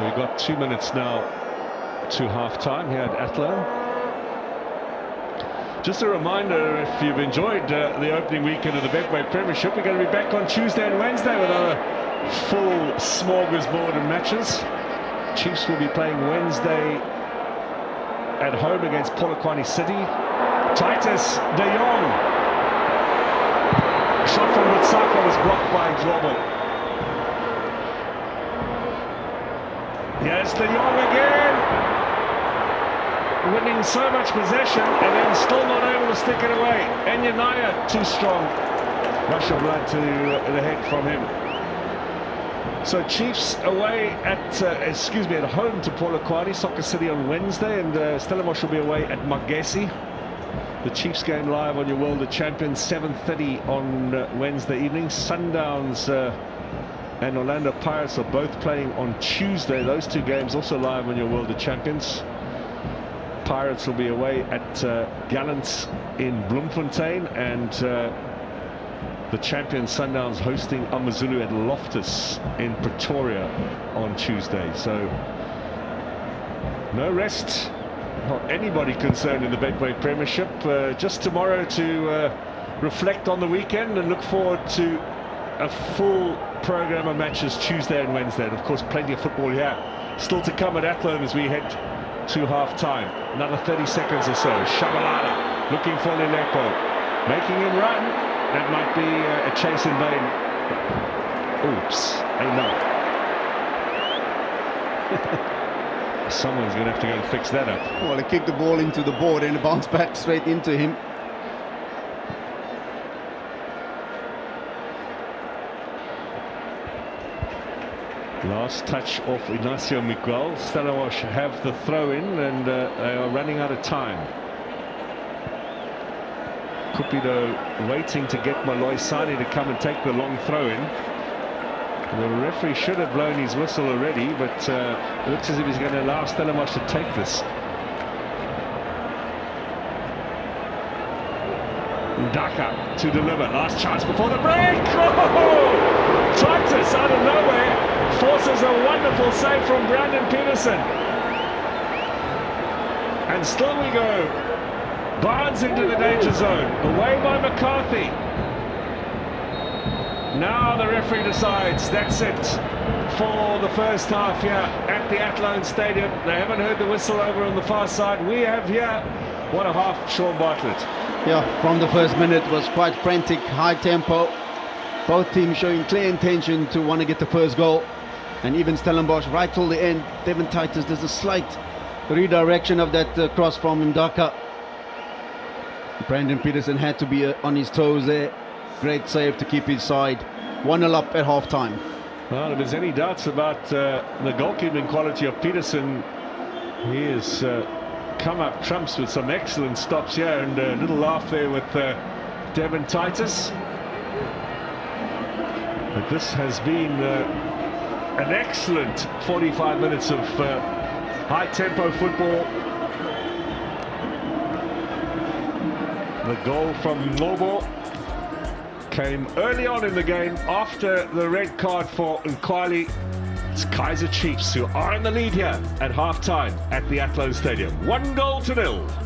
We've got 2 minutes now to half-time here at Athlone. Just a reminder, if you've enjoyed the opening weekend of the Betway Premiership, we're going to be back on Tuesday and Wednesday with our full smorgasbord of matches. Chiefs will be playing Wednesday at home against Polokwane City. Titus De Jong. Shot from Mutsako was blocked by Globo. Yes, De Jong again. Winning so much possession and then still not able to stick it away. Enyanaya too strong. Rush of blood to the head from him. So Chiefs away at, at home to Polokwane, Soccer City on Wednesday, and Stellenbosch will be away at Magesi. The Chiefs game live on your World of Champions, 7:30 on Wednesday evening. Sundowns and Orlando Pirates are both playing on Tuesday. Those 2 games also live on your World of Champions. Pirates will be away at Gallants in Bloemfontein, and the champion Sundowns hosting Amazulu at Loftus in Pretoria on Tuesday. So no rest, not anybody concerned in the Betway Premiership. Just tomorrow to reflect on the weekend and look forward to a full program of matches Tuesday and Wednesday, and of course plenty of football here still to come at Athlone as we head to half-time. Another 30 seconds or so. Shabalala looking for Lelepo, making him run. That might be a chase in vain. Oops, no. Someone's going to have to go and fix that up. Well, he kicked the ball into the board and it bounced back straight into him. Last touch off Ignacio Miguel. Stellenbosch have the throw-in and they are running out of time. Cupido waiting to get Malloy Sani to come and take the long throw-in. The referee should have blown his whistle already, but it looks as if he's going to allow Stellenbosch to take this. Ndaka to deliver. Last chance before the break. Oh! Titus out of nowhere forces a wonderful save from Brandon Peterson. And still we go. Barnes into the danger zone. Away by McCarthy. Now the referee decides that's it for the first half here at the Athlone Stadium. They haven't heard the whistle over on the far side. We have here. What a half, Sean Bartlett. Yeah, from the first minute it was quite frantic, high tempo. Both teams showing clear intention to want to get the first goal. And even Stellenbosch right till the end. Devin Titus does a slight redirection of that cross from Ndaka. Brandon Peterson had to be on his toes there. Great save to keep his side. 1-0 up at half-time. Well, if there's any doubts about the goalkeeping quality of Peterson, He has come up trumps with some excellent stops here, and a little laugh there with Devon Titus. But this has been an excellent 45 minutes of high-tempo football. The goal from Ngobo came early on in the game after the red card for Nkwali. It's Kaizer Chiefs who are in the lead here at half-time at the Athlone Stadium. 1-0.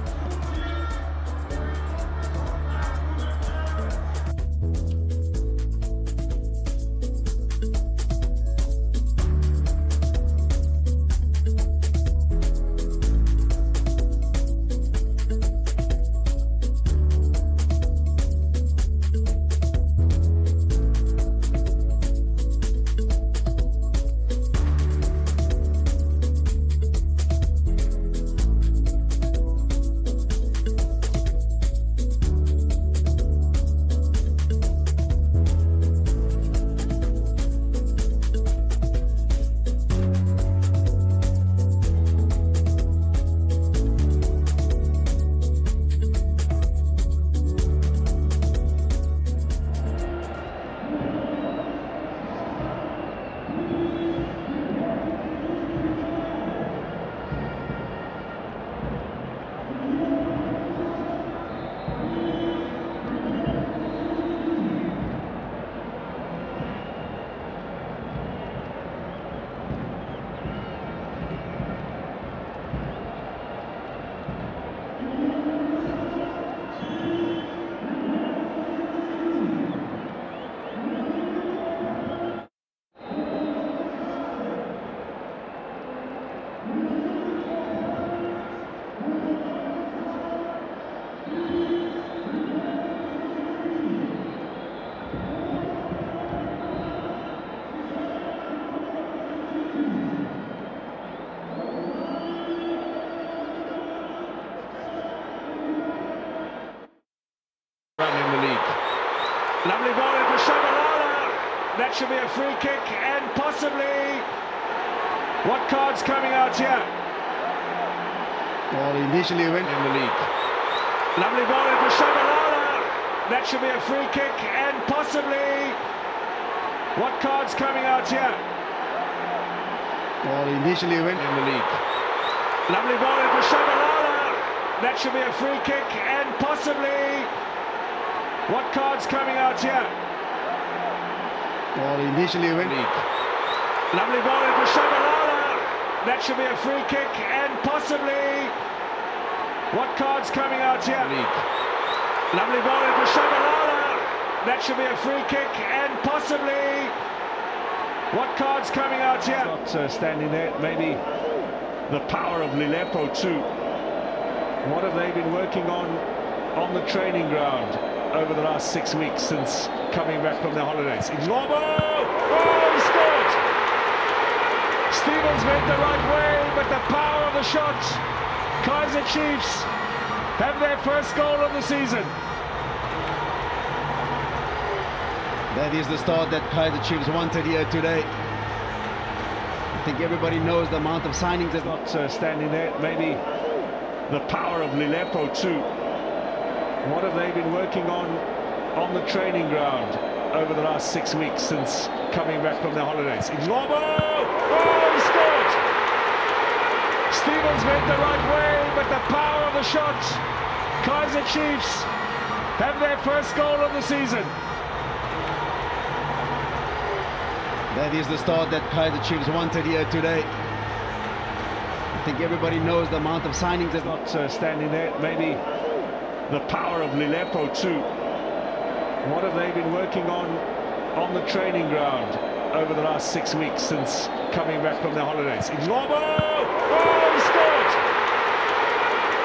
In the league. Lovely ball in for Shabalala. That should be a free kick, and possibly what card's coming out here? Well, initially went In the league. Lovely ball in for Shabalala. That should be a free kick, and possibly what card's coming out here? Well, initially went In the league. Lovely ball in for Shabalala. That should be a free kick, and possibly what card's coming out here? Well, initially went League. Lovely ball in for Shabalala. That should be a free kick, and possibly what card's coming out here? League. Lovely ball in for Shabalala. That should be a free kick, and possibly what card's coming out here? Not standing there. Maybe the power of Lilepo too. What have they been working on the training ground over the last 6 weeks since coming back from their holidays? Ngobo! Oh, he scored! Stevens went the right way, but the power of the shot. Kaizer Chiefs have their first goal of the season. That is the start that Kaizer Chiefs wanted here today. I think everybody knows the amount of signings that Not standing there. Maybe the power of Lilepo too. What have they been working on the training ground over the last 6 weeks since coming back from their holidays? Ngobo! Oh, he scored! Stevens went the right way, but the power of the shot. Kaizer Chiefs have their first goal of the season. That is the start that Kaizer Chiefs wanted here today. I think everybody knows the amount of signings that Not standing there. Maybe the power of Lilepo too. What have they been working on the training ground over the last 6 weeks since coming back from their holidays? Ngobo! Oh, he scored!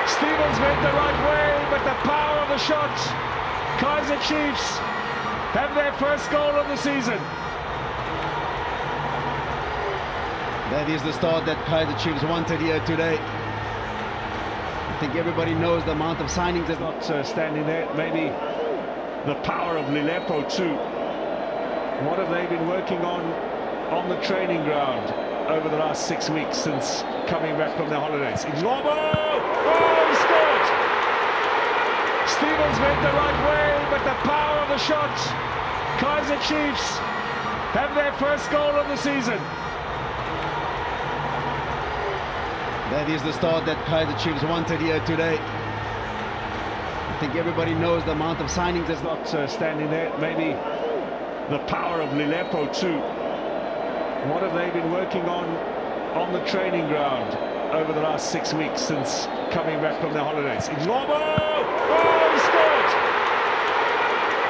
Stevens went the right way, but the power of the shot. Kaizer Chiefs have their first goal of the season. That is the start that Kaizer Chiefs wanted here today. I think everybody knows the amount of signings that Not standing there. Maybe the power of Lilepo too. What have they been working on the training ground over the last 6 weeks since coming back from their holidays. Lobo! Oh, he scored! Stevens went the right way, but the power of the shot. Kaizer Chiefs have their first goal of the season. That is the start that Kaizer Chiefs wanted here today. I think everybody knows the amount of signings that's Not standing there. Maybe the power of Lilepo too. What have they been working on the training ground over the last 6 weeks since coming back from their holidays? Lobo! Oh, he scored!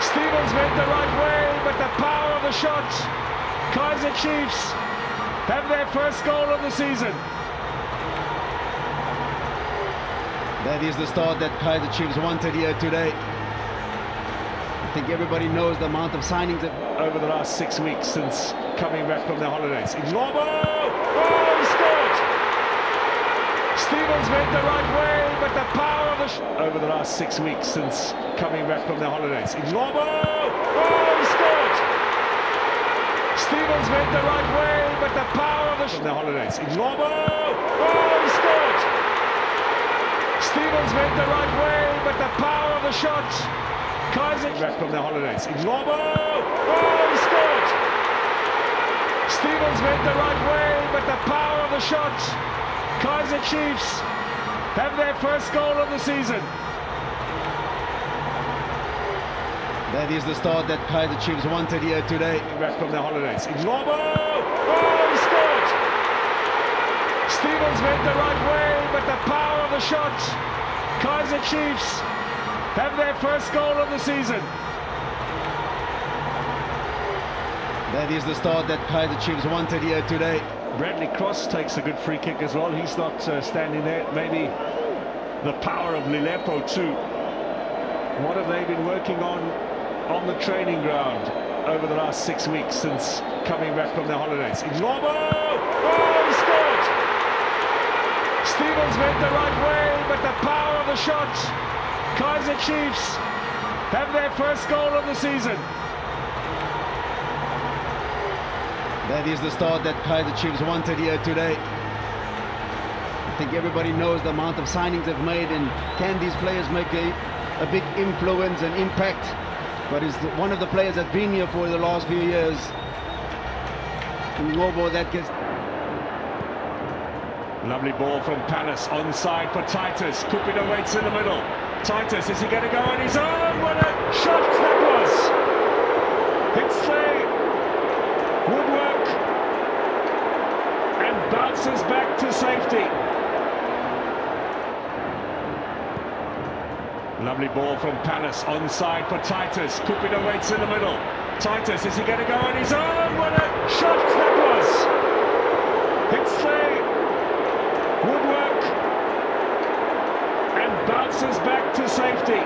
Stevens went the right way, but the power of the shot. Kaizer Chiefs have their first goal of the season. That is the start that Kaizer Chiefs wanted here today. I think everybody knows the amount of signings that over the last 6 weeks since coming back from their holidays. Lobo! Oh, he scored! Stevens went the right way, but the power of the over the last 6 weeks since coming back from their holidays. Lobo! Oh, he scored! Stevens went the right way, but the power of the from their holidays. Lobo! Oh, he scored! Stevens went the right way, but the power of the shot. Kaizer back from their holidays. Lobo! Oh, he scored! Stevens went the right way, but the power of the shot. Kaizer Chiefs have their first goal of the season. That is the start that Kaizer Chiefs wanted here today. Back from their holidays. Lobo! Oh, he scored! Stevens went the right way, but the power of the shot. Kaizer Chiefs have their first goal of the season. That is the start that Kaizer Chiefs wanted here today. Bradley Cross takes a good free kick as well. He's not standing there. Maybe the power of Lilepo too. What have they been working on the training ground over the last 6 weeks since coming back from their holidays? Lobo! Oh, he scored! Stevens went the right way, but the power of the shot. Kaizer Chiefs have their first goal of the season. That is the start that Kaizer Chiefs wanted here today. I think everybody knows the amount of signings they've made, and can these players make a big influence and impact? But is one of the players that's been here for the last few years. Lobo, that gets... Lovely ball from Palace, onside for Titus. Cupido waits in the middle. Titus, is he going to go on his own? What a shot that was! Hits the woodwork and bounces back to safety. Lovely ball from Palace, onside for Titus. Cupido waits in the middle. Titus, is he going to go on his own? What a shot that was! Hits the woodwork and bounces back to safety.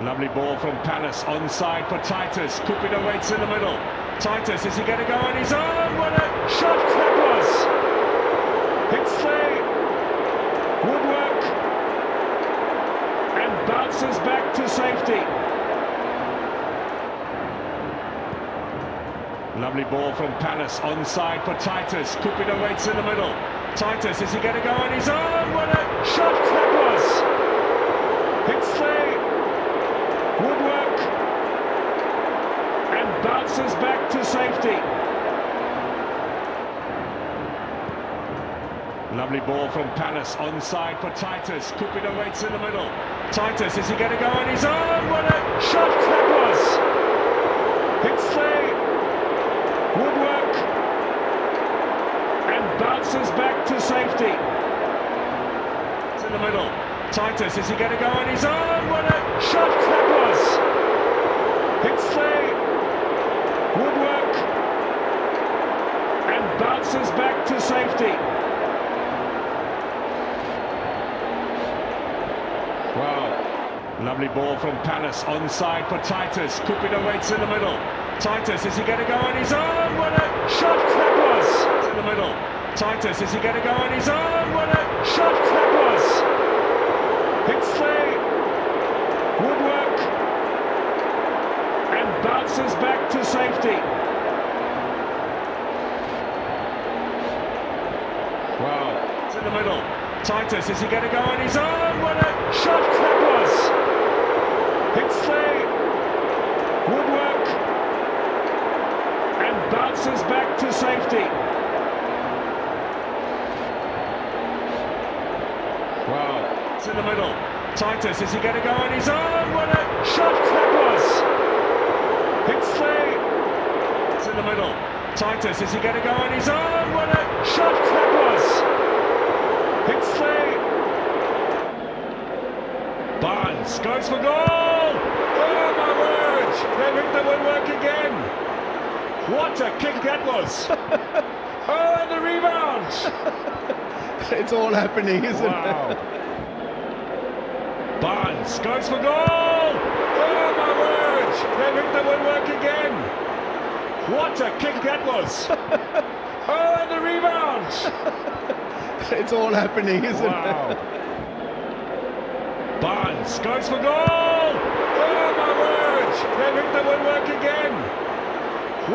Lovely ball from Palace, onside for Titus. Cupido waits in the middle. Titus, is he going to go on his own? What a shot that was! Hits the woodwork and bounces back to safety. Lovely ball from Palace, onside for Titus. Cupido waits in the middle. Titus, is he going to go on his own? What a shot that was! Hits the woodwork and bounces back to safety. Lovely ball from Palace, onside for Titus. Cupido waits in the middle. Titus, is he going to go on his own? What a shot that was! Hits the woodwork and bounces back to safety. It's in the middle. Titus, is he going to go on his own? What a shot that was! Hits the woodwork and bounces back to safety. Wow. Lovely ball from Palace, onside for Titus. Cupido waits in the middle. Titus, is he going to go on his own? What a shot that was! In the middle. Titus, is he going to go on his own? What a shot that was! Hits the woodwork and bounces back to safety. Wow, it's in the middle. Titus, is he going to go on his own? What a shot that was! Hits the woodwork and bounces back to safety. Wow, it's in the middle. Titus, is he going to go on his own? What a shot that was! Hits the... It's in the middle. Titus, is he going to go on his own? What a shot that was! Hits the... Barnes goes for goal! Oh my word! They've hit the woodwork again! What a kick that was! Oh, and the rebound! It's all happening, isn't Wow. Barnes goes for goal! Oh my word! They've hit the woodwork again! What a kick that was! Oh, and the rebound! it? It's all happening, isn't Wow. Barnes goes for goal! Oh my word! They've hit the woodwork again!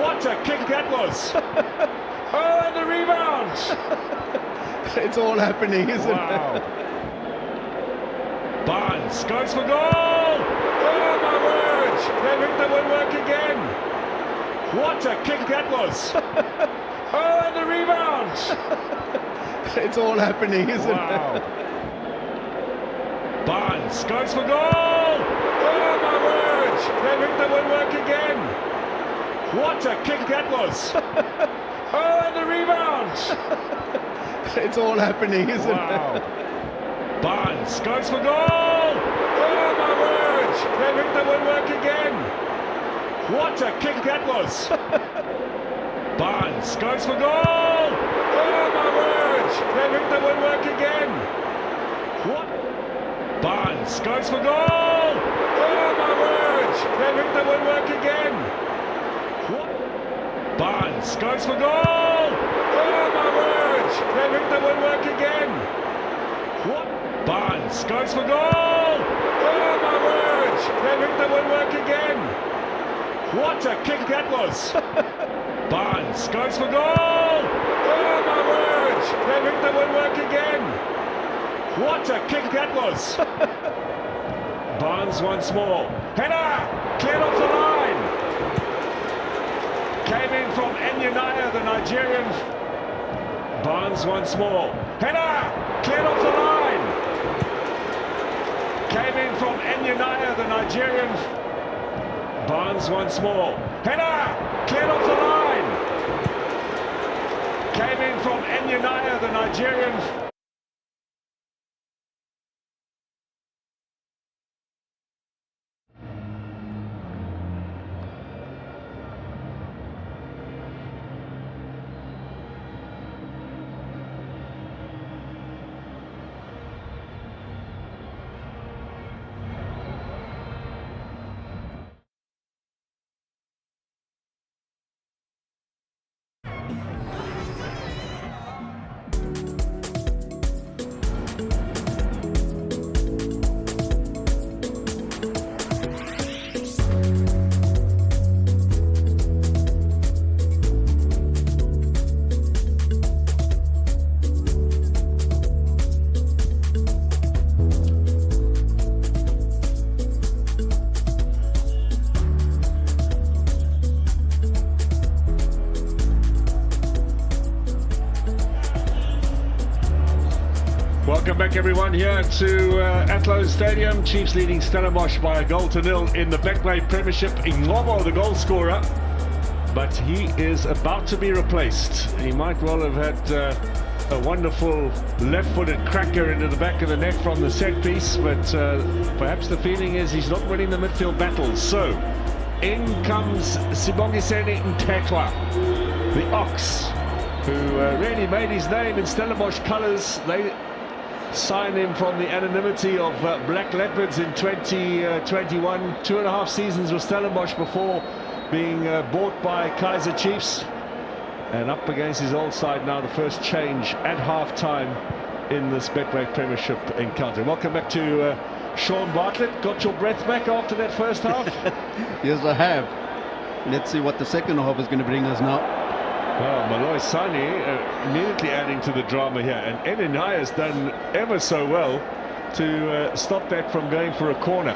What a kick that was! Oh, and the rebound! it? It's all happening, isn't Wow. Barnes goes for goal! Oh my word! They've hit the woodwork again! What a kick that was! Oh, and the rebound! it? It's all happening, isn't Wow. Barnes goes for goal! Oh my word! They've hit the woodwork again! What a kick that was! Oh, and the rebound! it? It's all happening, isn't Wow. Barnes goes for goal! Oh my word! They've hit the woodwork again! What a kick that was! Barnes goes for goal! Oh my word! They've hit the woodwork again! What? Barnes goes for goal! Oh my word! They've hit the woodwork again! What? Barnes goes for goal! Oh my word! They've hit the woodwork again! What? Barnes goes for goal! Oh my word! They've hit the woodwork again! What a kick that was! Barnes goes for goal! Oh my word! They've hit the woodwork again! What a kick that was! Barnes once more. Header! Cleared off the line! Came in from Enyunaya, the Nigerian. Barnes once more. Header! Cleared off the line! Came in from Enyunaya, the Nigerian. Barnes once more. Header! Cleared off the line! Came in from Enyunaya, the Nigerian. Welcome back everyone here to Atlo Stadium. Chiefs leading Stellenbosch by a 1-0 in the Betway Premiership. Ngobo, the goal scorer, but he is about to be replaced. He might well have had a wonderful left-footed cracker into the back of the net from the set piece, but perhaps the feeling is he's not winning the midfield battles. So in comes Sibongiseni Ntetwa, the Ox, who really made his name in Stellenbosch colours. They signed him from the anonymity of Black Leopards in 2021. 2.5 seasons with Stellenbosch before being bought by Kaizer Chiefs. And up against his old side now, the first change at half-time in this Betway Premiership encounter. Welcome back to Sean Bartlett. Got your breath back after that first half? Yes, I have. Let's see what the second half is going to bring us now. Well, Malloy Sani immediately adding to the drama here, and Eninai has done ever so well to stop that from going for a corner.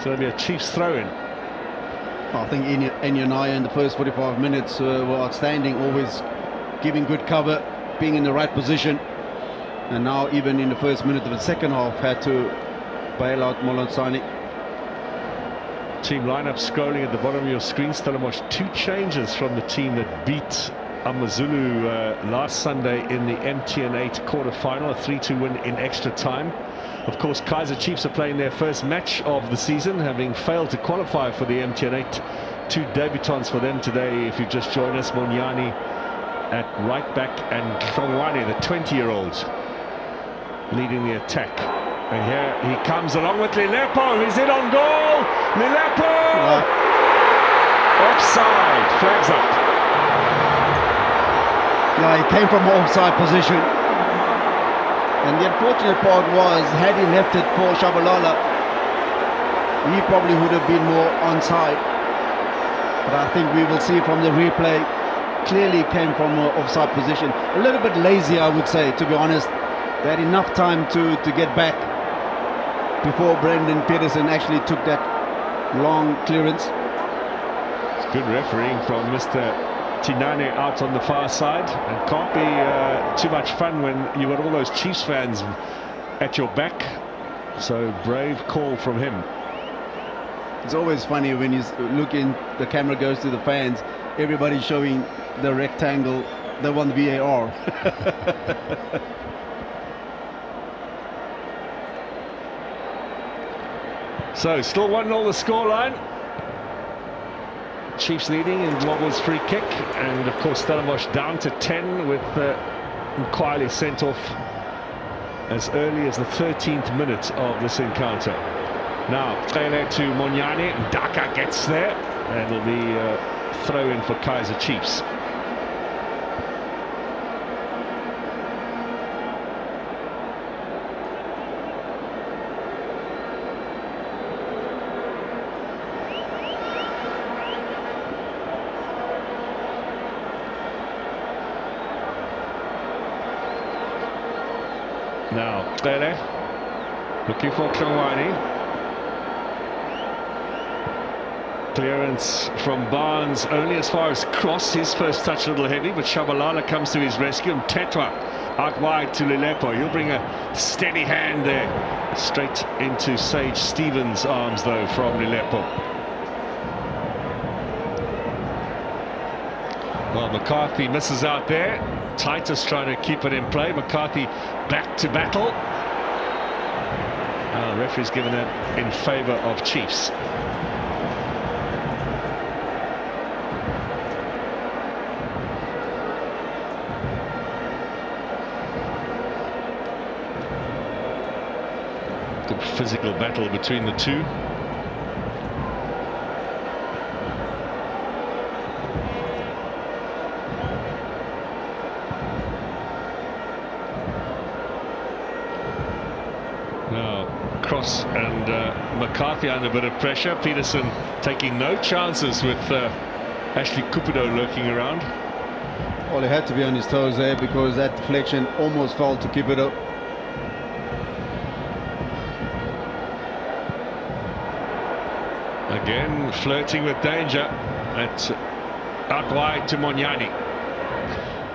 So it'll be a Chiefs throw-in. I think Eninai in the first 45 minutes were outstanding, always giving good cover, being in the right position, and now even in the first minute of the second half had to bail out Malloy Sani. Team lineup scrolling at the bottom of your screen. Stellenbosch 2 changes from the team that beat Amazulu last Sunday in the MTN8 quarter-final, a 3-2 win in extra time. Of course, Kaizer Chiefs are playing their first match of the season, having failed to qualify for the MTN8. 2 debutants for them today. If you've just joined us, Monyani at right back and Hlongwane, the 20-year-old, leading the attack. And here he comes along with Lilepo. He's in on goal. Lilepo! Offside. Flags up. Yeah, he came from an offside position. And the unfortunate part was, had he left it for Shabalala, he probably would have been more onside. But I think we will see from the replay, clearly came from an offside position. A little bit lazy, I would say, to be honest. They had enough time to get back before Brendan Peterson actually took that long clearance. It's good refereeing from Mr. Tinane out on the far side. It can't be too much fun when you've got all those Chiefs fans at your back. So brave call from him. It's always funny when you look in, the camera goes to the fans, everybody's showing the rectangle, they want VAR. So still 1-0 the scoreline. Chiefs leading in Wobbles free kick, and of course Stellenbosch down to 10 with Mkwali sent off as early as the 13th minute of this encounter. Now Trele to Monyane, Daka gets there, and it'll be a throw in for Kaizer Chiefs. Now, Trele looking for Hlongwane. Clearance from Barnes only as far as cross. His first touch a little heavy, but Shabalala comes to his rescue. And Tetwa out wide to Lilepo. He'll bring a steady hand there. Straight into Sage Stevens' arms though from Lilepo. Well, McCarthy misses out there. Titus trying to keep it in play. McCarthy back to battle. The referee's given that in favour of Chiefs. Good physical battle between the two. Now Cross and McCarthy under a bit of pressure. Peterson taking no chances with Ashley Cupido lurking around. Well, he had to be on his toes there because that deflection almost fell to Cupido. Again flirting with danger at out wide to Monyani.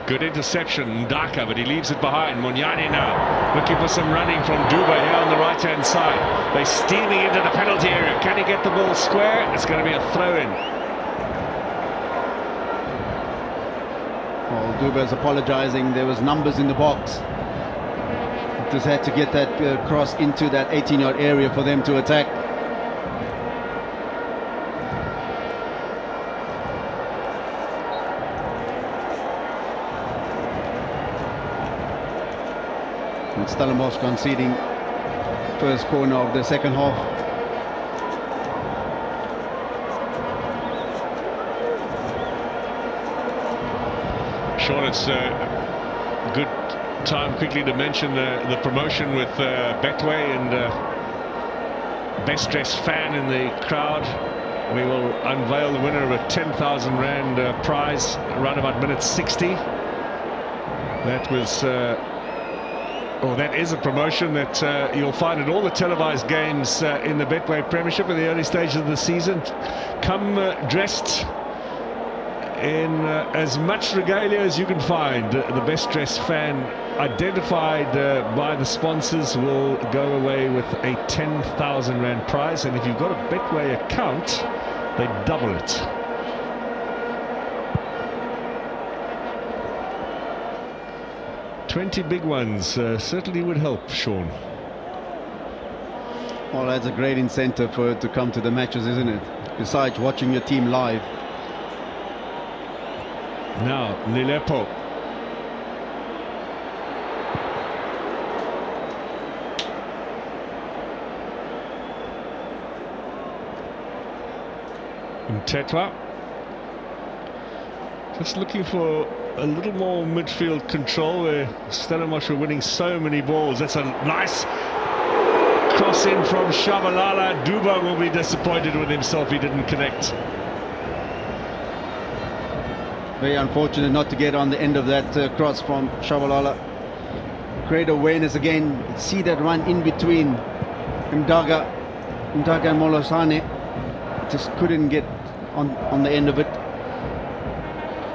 Good interception, Ndaka, but he leaves it behind. Monyani now looking for some running from Duba here on the right-hand side. They're steaming into the penalty area. Can he get the ball square? It's going to be a throw-in. Well, Duba's apologising. There was numbers in the box. Just had to get that cross into that 18-yard area for them to attack. And Stellenbosch conceding first corner of the second half. Sean, it's a good time quickly to mention the promotion with Betway and best dressed fan in the crowd we will unveil the winner of a 10,000 Rand prize around about minute 60. That was, or that is a promotion that you'll find at all the televised games in the Betway Premiership in the early stages of the season. Come dressed in as much regalia as you can find. The best dressed fan identified by the sponsors will go away with a 10,000 Rand prize, and if you've got a Betway account, they double it. $20 big ones certainly would help, Sean. Well, that's a great incentive to come to the matches, isn't it? Besides watching your team live. Now, Nilepo. Tetwa. Just looking for a little more midfield control where Stellenbosch are winning so many balls. That's a nice cross in from Shabalala. Duba will be disappointed with himself, he didn't connect. Very unfortunate not to get on the end of that cross from Shabalala. Great awareness again. See that run in between Mdaga and Molosane. Just couldn't get on the end of it.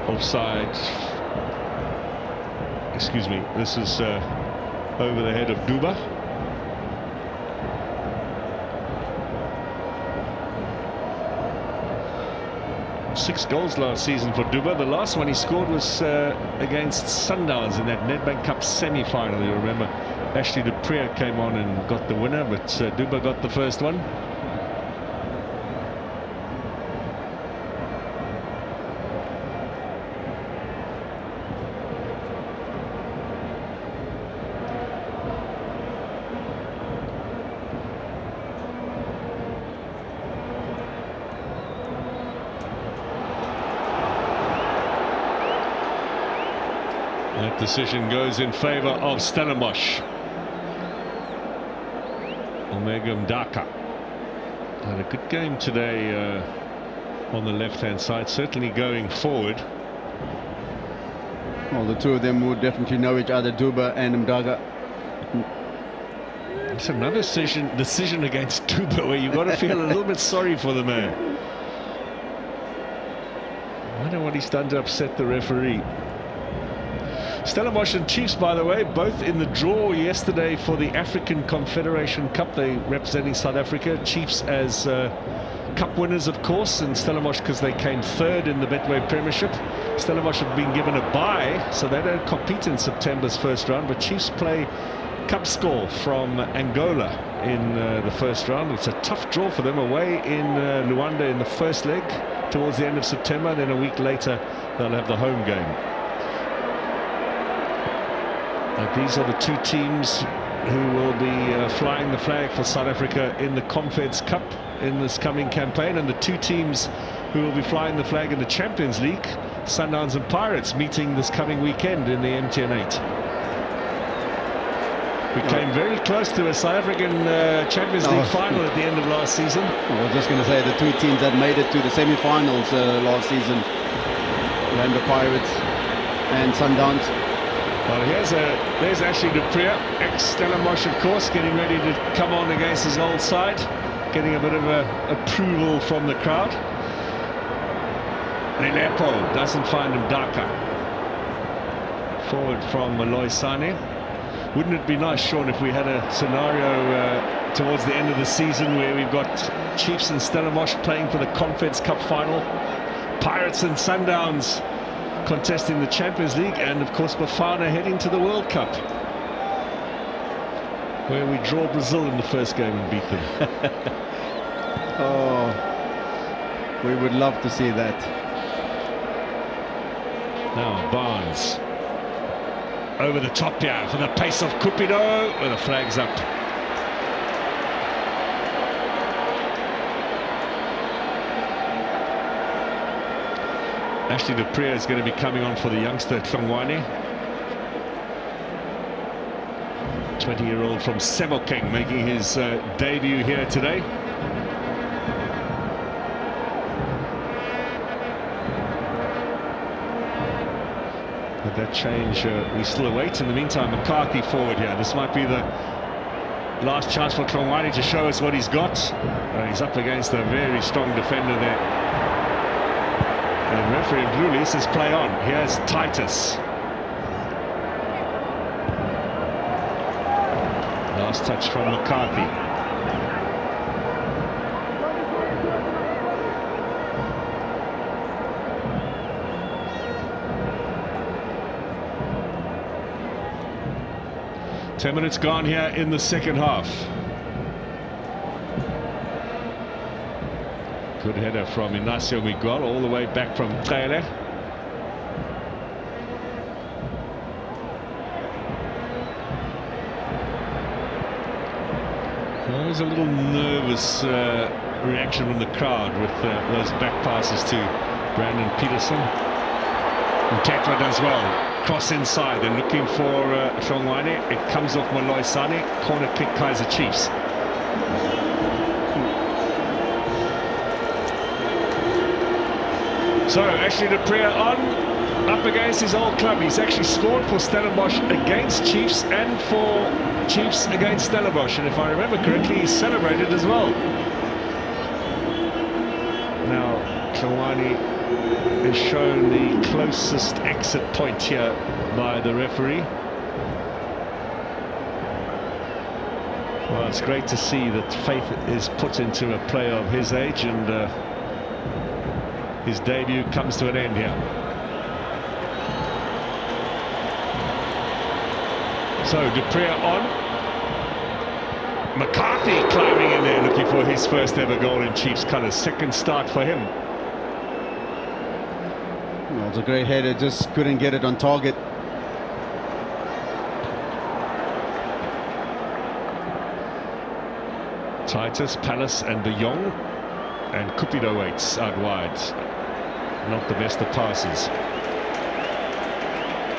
Offside. Excuse me, this is over the head of Duba. Six goals last season for Duba. The last one he scored was against Sundowns in that Nedbank Cup semi-final. You remember Ashley de Prier came on and got the winner, but Duba got the first one. That decision goes in favour of Stellenbosch. Omega Mdaka had a good game today on the left-hand side, certainly going forward. Well, the two of them would definitely know each other, Duba and Mdaga. It's another decision against Duba where you've got to feel a little bit sorry for the man. I wonder what he's done to upset the referee. Stellenbosch and Chiefs, by the way, both in the draw yesterday for the African Confederation Cup. They representing South Africa. Chiefs as cup winners, of course, and Stellenbosch because they came third in the Betway Premiership. Stellenbosch have been given a bye, so they don't compete in September's first round, but Chiefs play cup score from Angola in the first round. It's a tough draw for them, away in Luanda in the first leg towards the end of September. Then a week later they'll have the home game. These are the two teams who will be flying the flag for South Africa in the Confeds Cup in this coming campaign, and the two teams who will be flying the flag in the Champions League, Sundowns and Pirates, meeting this coming weekend in the MTN8. We came very close to a South African Champions League final at the end of last season. I was just going to say the two teams that made it to the semi-finals last season, the Pirates and Sundowns. Well, there's Ashley de Prier, ex-Stellenbosch, of course, getting ready to come on against his old side, getting a bit of approval from the crowd. Nilepo doesn't find Mdaka. Forward from Malloy Sane. Wouldn't it be nice, Sean, if we had a scenario towards the end of the season where we've got Chiefs and Stellenbosch playing for the Confeds Cup final, Pirates and Sundowns contesting the Champions League, and of course Bafana heading to the World Cup, where we draw Brazil in the first game and beat them. Oh, we would love to see that. Now Barnes over the top here for the pace of Cupido, where the flag's up. Ashley de Prier is going to be coming on for the youngster Tlongwane, 20-year-old from Sebokeng, making his debut here today. But that change, we still await. In the meantime, McCarthy forward here. This might be the last chance for Tlongwane to show us what he's got. He's up against a very strong defender there. And referee Blue says play on. Here's Titus. Last touch from McCarthy. Ten minutes gone here in the second half. Good header from Inacio Miguel all the way back from Kaizer. There was a little nervous reaction from the crowd with those back passes to Brandon Peterson. And Tetra does well. Cross inside, they're looking for Tlongwane. It comes off Moloi Sane. Corner kick, Kaizer Chiefs. So Ashley de Preer on, up against his old club. He's actually scored for Stellenbosch against Chiefs and for Chiefs against Stellenbosch. And if I remember correctly, he celebrated as well. Now Tlongwane is shown the closest exit point here by the referee. Well, it's great to see that faith is put into a player of his age, and his debut comes to an end here. So de Preer on. McCarthy climbing in there looking for his first ever goal in Chiefs colours. Second start for him. Well, it's a great header, just couldn't get it on target. Titus, Palace and De Jong, and Cupido waits out wide. Not the best of passes.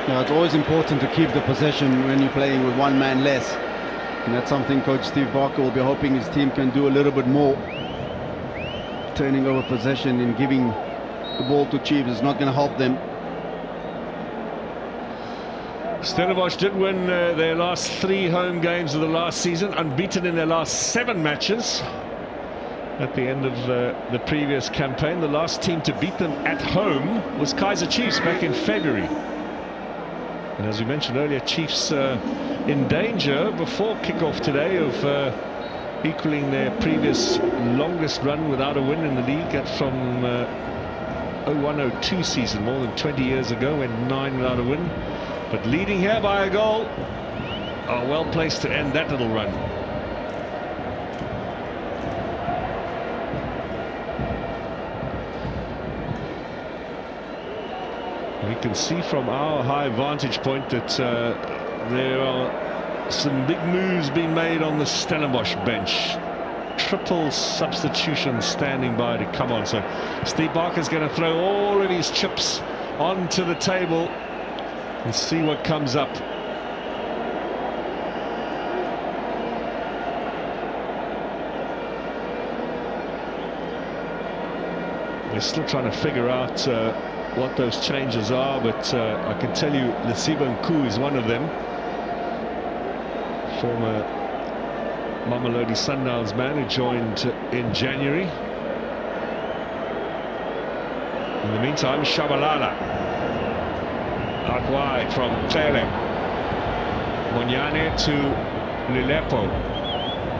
Now, it's always important to keep the possession when you're playing with one man less, and that's something Coach Steve Barker will be hoping his team can do a little bit more. Turning over possession and giving the ball to Chiefs is not going to help them. Stellenbosch did win their last 3 home games of the last season, unbeaten in their last 7 matches. At the end of the previous campaign, the last team to beat them at home was Kaizer Chiefs back in February. And as we mentioned earlier, Chiefs in danger before kickoff today of equaling their previous longest run without a win in the league from 01-02 season, more than 20 years ago, went 9 without a win. But leading here by a goal, are well placed to end that little run. We can see from our high vantage point that there are some big moves being made on the Stellenbosch bench. Triple substitution standing by to come on. So Steve Barker's going to throw all of his chips onto the table and see what comes up. We're still trying to figure out what those changes are, but I can tell you Lesiba Nku is one of them. Former Mamelodi Sundowns man who joined in January. In the meantime, Shabalala out wide from Tlele. Monyane to Lilepo,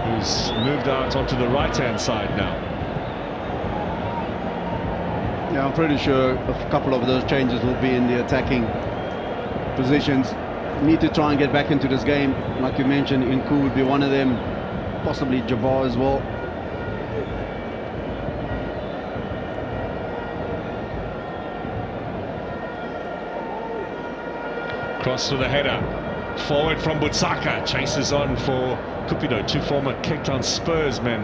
who's moved out onto the right-hand side now. Yeah, I'm pretty sure a couple of those changes will be in the attacking positions. Need to try and get back into this game. Like you mentioned, Nku would be one of them, possibly Jabbar as well. Cross to the header. Forward from Butsaka. Chases on for Cupido. 2 former Cape Town Spurs men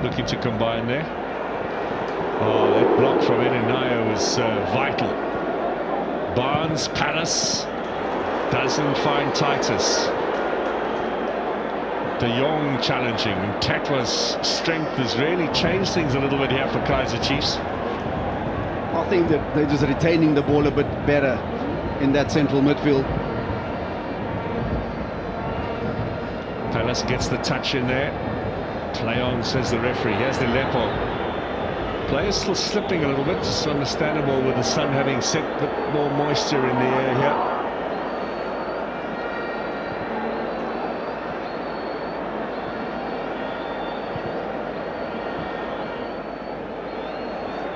looking to combine there. Oh, that block from Eninaya was vital. Barnes, Palace, doesn't find Titus. De Jong challenging. Tetwa's strength has really changed things a little bit here for Kaizer Chiefs. I think that they're just retaining the ball a bit better. in that central midfield. Palace gets the touch in there. Play on, says the referee. Here's the Lepo. Players still slipping a little bit. It's understandable with the sun having set, a bit more moisture in the air here.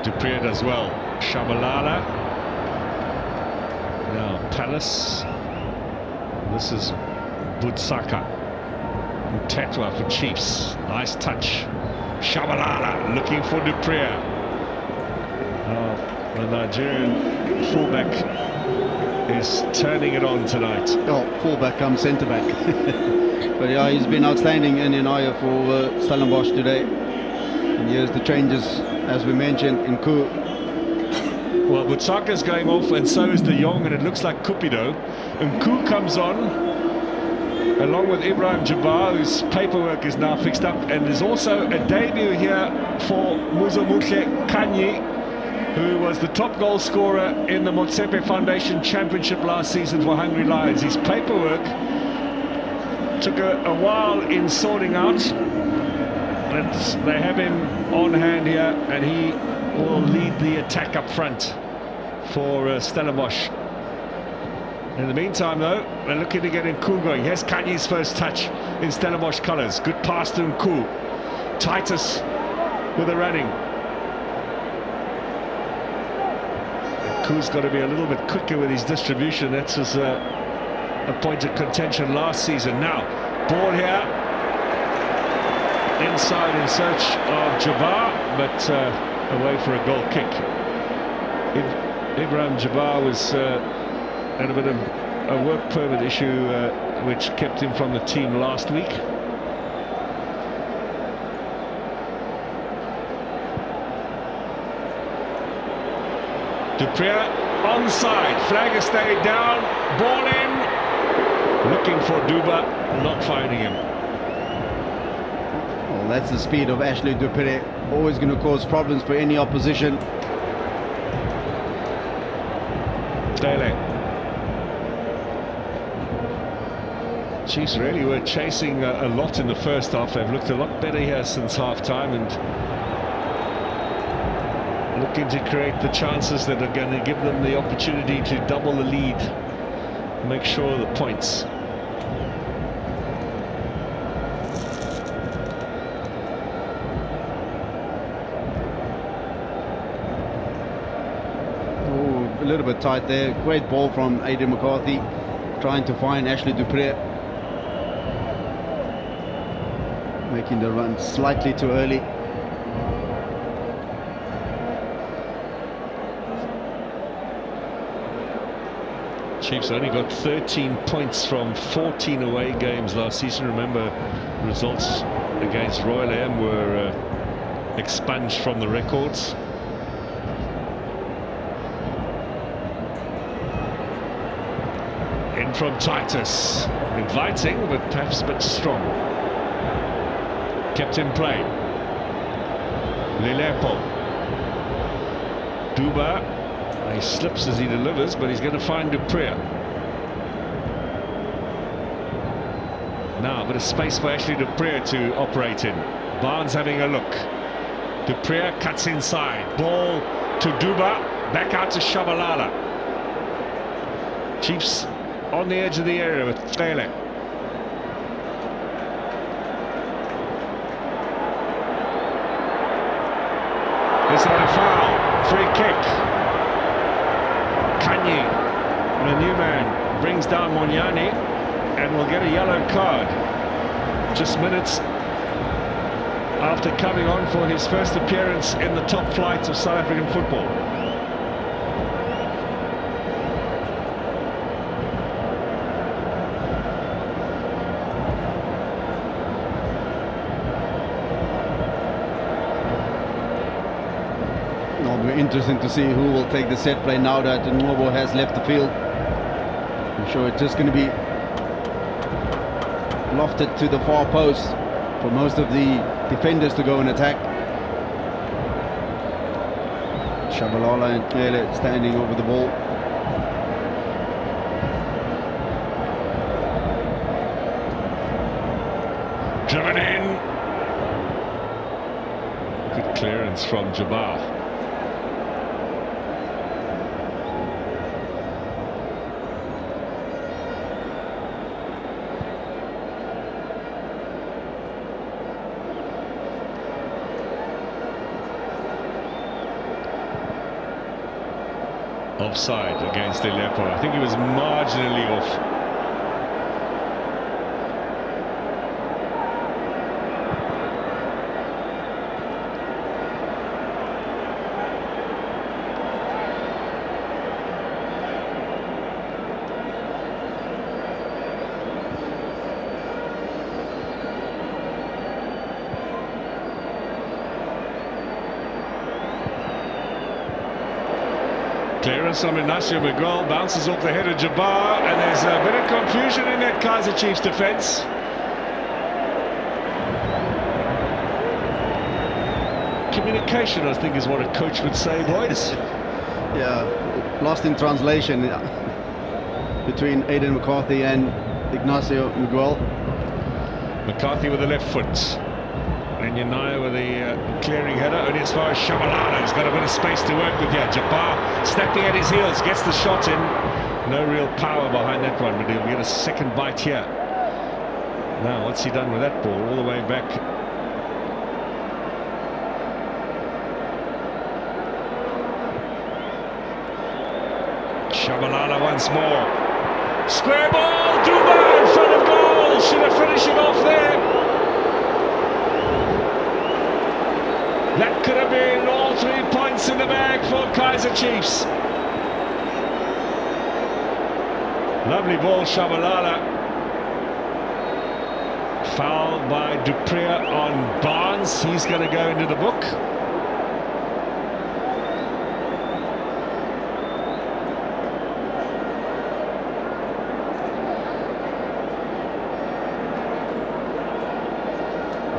Dupree as well. Shabalala. Now Palace. This is Butsaka. Tetwa for Chiefs. Nice touch. Shabalala looking for Dupree. Oh, the Nigerian fullback is turning it on tonight. Oh, fullback comes centre back. But yeah, he's been outstanding in Inaya for Stellenbosch today. And here's the changes, as we mentioned, in Ku. Well, Butsaka's going off, and so is De Jong, and it looks like Cupido. And Ku comes on, along with Ibrahim Jabbar, whose paperwork is now fixed up. And there's also a debut here for Muzomuhle Kanyi, who was the top goal scorer in the Motsepe Foundation Championship last season for Hungry Lions. His paperwork took a while in sorting out, but they have him on hand here, and he will lead the attack up front for Stellenbosch. In the meantime, though, they're looking to get Nku going. Here's Kanyi's first touch in Stellenbosch colours. Good pass to Nku. Titus with the running. Nku's got to be a little bit quicker with his distribution. That's his a point of contention last season. Now, ball here. Inside in search of Jabbar, but away for a goal kick. Ibrahim Jabbar was had a bit of a work permit issue which kept him from the team last week. Dupree onside, flag has stayed down, ball in, looking for Duba, not finding him. Well, that's the speed of Ashley Dupree, always going to cause problems for any opposition. Dele. Chiefs really were chasing a lot in the first half. They've looked a lot better here since half-time and looking to create the chances that are going to give them the opportunity to double the lead, make sure of the points. Oh, a little bit tight there. Great ball from Aidan McCarthy, trying to find Ashley Dupree. Making the run slightly too early. Chiefs only got 13 points from 14 away games last season. Remember, results against Royal AM were expunged from the records. In from Titus, inviting but perhaps a bit strong. Kept in play. Lilepo. Duba. He slips as he delivers, but he's going to find Dupree. Now a bit of space for Ashley Dupree to operate in. Barnes having a look. Dupree cuts inside. Ball to Duba. Back out to Shabalala. Chiefs on the edge of the area with Tlele. Is that a foul? Free kick. Kanyi, the new man, brings down Monyani and will get a yellow card just minutes after coming on for his first appearance in the top flight of South African football. Interesting to see who will take the set play now that Nwobo has left the field. I'm sure it's just going to be lofted to the far post for most of the defenders to go and attack. Shabalala and Tlele standing over the ball. Driven in. Good clearance from Jabbar. Offside against Aleppo. I think he was marginally off. Clearance from Ignacio Miguel, bounces off the head of Jabbar, and there's a bit of confusion in that Kaizer Chiefs defence. Communication, I think, is what a coach would say, boys. Yeah, lost in translation between Aidan McCarthy and Ignacio Miguel. McCarthy with the left foot. And Yanaya with the clearing header, only as far as Shabalala. He's got a bit of space to work with here. Jabbar snapping at his heels, gets the shot in. No real power behind that one, but he'll get a second bite here. Now, what's he done with that ball? All the way back. Shabalala once more. Square ball, Duma in front of goal. Should have finished it off there. That could have been all 3 points in the bag for Kaizer Chiefs. Lovely ball, Shabalala. Foul by Dupree on Barnes. He's going to go into the book.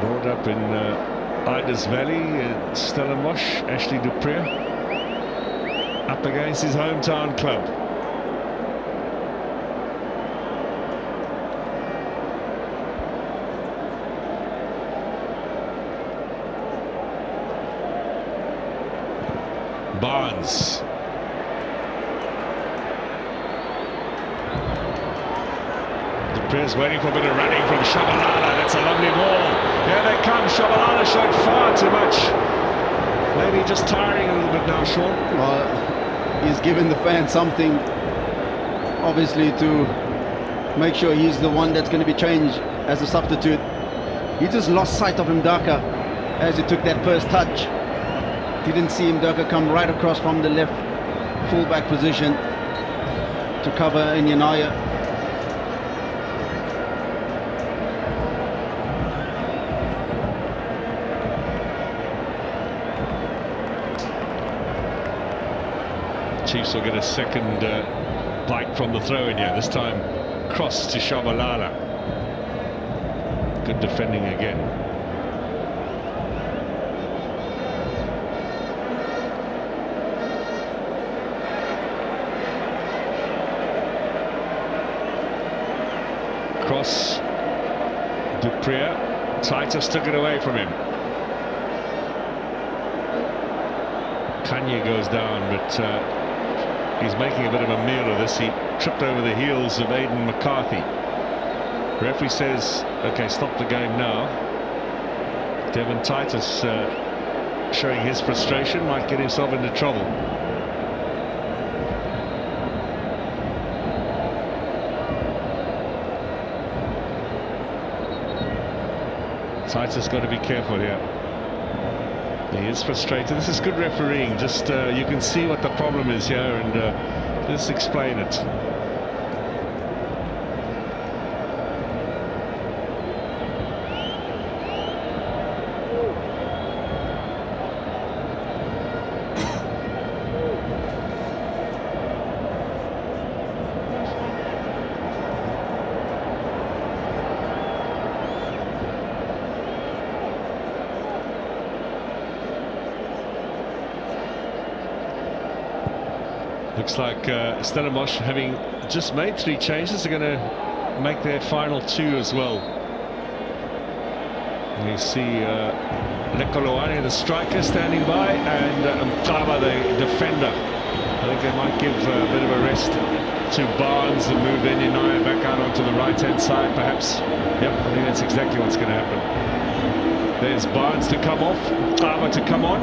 Brought up in Iders Valley, Stellenbosch, Ashley Dupree, up against his hometown club. Barnes. Dupree's waiting for a bit of running from Shabalala. That's a lovely ball. Here they come. Shabalala showed far too much. Maybe just tiring a little bit now, Sean. Well, he's given the fans something, obviously, to make sure he's the one that's going to be changed as a substitute. He just lost sight of Mdaka as he took that first touch. Didn't see Mdaka come right across from the left fullback position to cover Inyanaya. Chiefs will get a second bite from the throw-in here. This time cross to Shabalala. Good defending again. Cross. Dupree. Titus took it away from him. Kanye goes down, but he's making a bit of a meal of this. He tripped over the heels of Aidan McCarthy. Referee says, okay, stop the game now. Devon Titus showing his frustration, might get himself into trouble. Titus got to be careful here. He is frustrated. This is good refereeing. Just you can see what the problem is here, and just explain it. Looks like Stellenbosch, having just made 3 changes, are going to make their final 2 as well. You see Lekoloane, the striker, standing by, and Mtaba, the defender. I think they might give a bit of a rest to Barnes and move Enyanaya back out onto the right-hand side, perhaps. Yep, I think that's exactly what's going to happen. There's Barnes to come off, Mtaba to come on.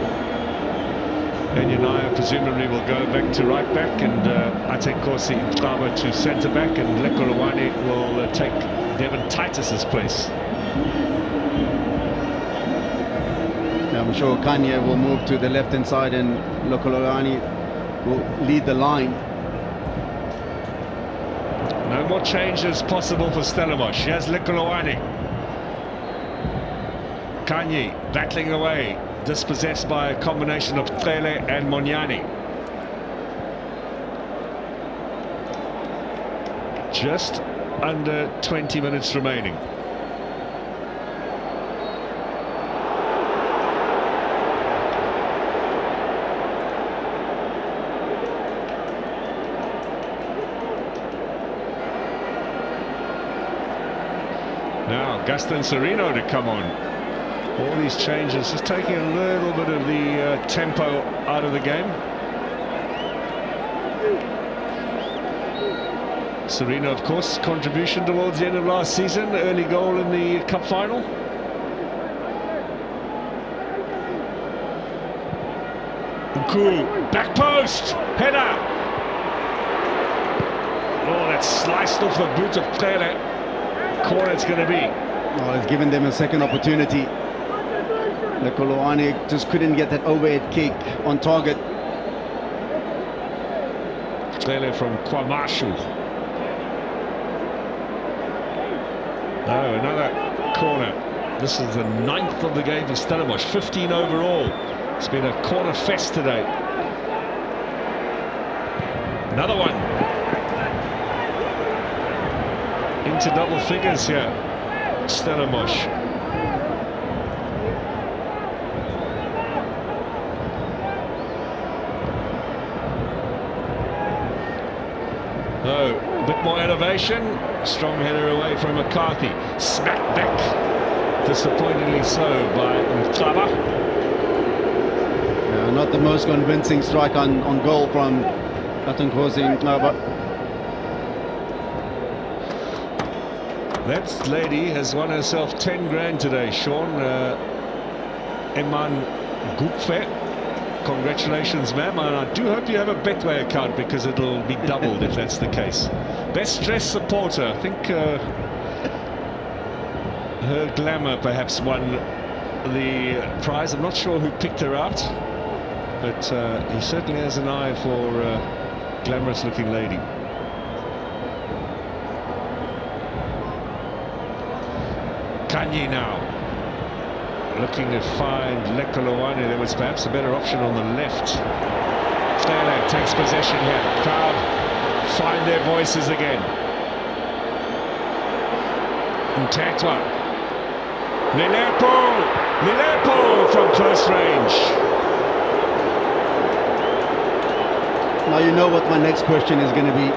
Enyanaya presumably will go back to right back, and Ate Kosi Mtaba to centre back, and Lekoloane will take Devon Titus's place. I'm sure Kaizer will move to the left-hand side and Lekoloane will lead the line. No more changes possible for Stellenbosch. Here's Lekoloane. Kaizer battling away, dispossessed by a combination of Trele and Monyani. Just under 20 minutes remaining. Now Gaston Serino to come on. All these changes just taking a little bit of the tempo out of the game. Serino, of course, contribution towards the end of last season, early goal in the cup final. Cool, back post, header. Oh, that's sliced off the boot of Trele. Corner it's going to be. Well, it's given them a second opportunity. Lekoloane just couldn't get that overhead kick on target. Trele from Kwamashu. No, another corner. This is the 9th of the game for Stellenbosch, 15 overall. It's been a corner fest today. Another one. Into double figures here, Stellenbosch. Oh, a bit more elevation. Strong header away from McCarthy. Smacked back, disappointingly so, by Mtaba. Not the most convincing strike on goal from Atankosi Mtaba. That lady has won herself 10 grand today, Sean. Eman Gupfe. Congratulations, ma'am, and I do hope you have a Betway account, because it'll be doubled if that's the case. Best dressed supporter, I think her glamour perhaps won the prize. I'm not sure who picked her out, but he certainly has an eye for glamorous looking lady. Kaizer now looking to find Lekoloane. There was perhaps a better option on the left. Trele takes possession here. Crowd find their voices again. Ntetwa. Lilepo from close range. Now you know what my next question is going to be.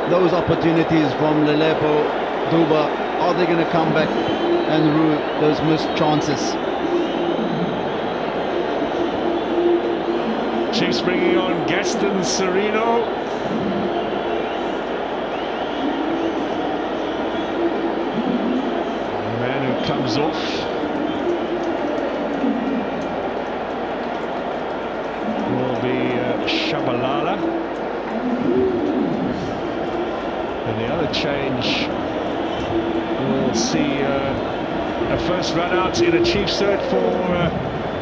Those opportunities from Lilepo, Duba, are they going to come back and rue those missed chances? Chiefs bringing on Gaston Serino. The man who comes off. Will be Shabalala. And the other change, we'll see a first run out in a Chiefs third for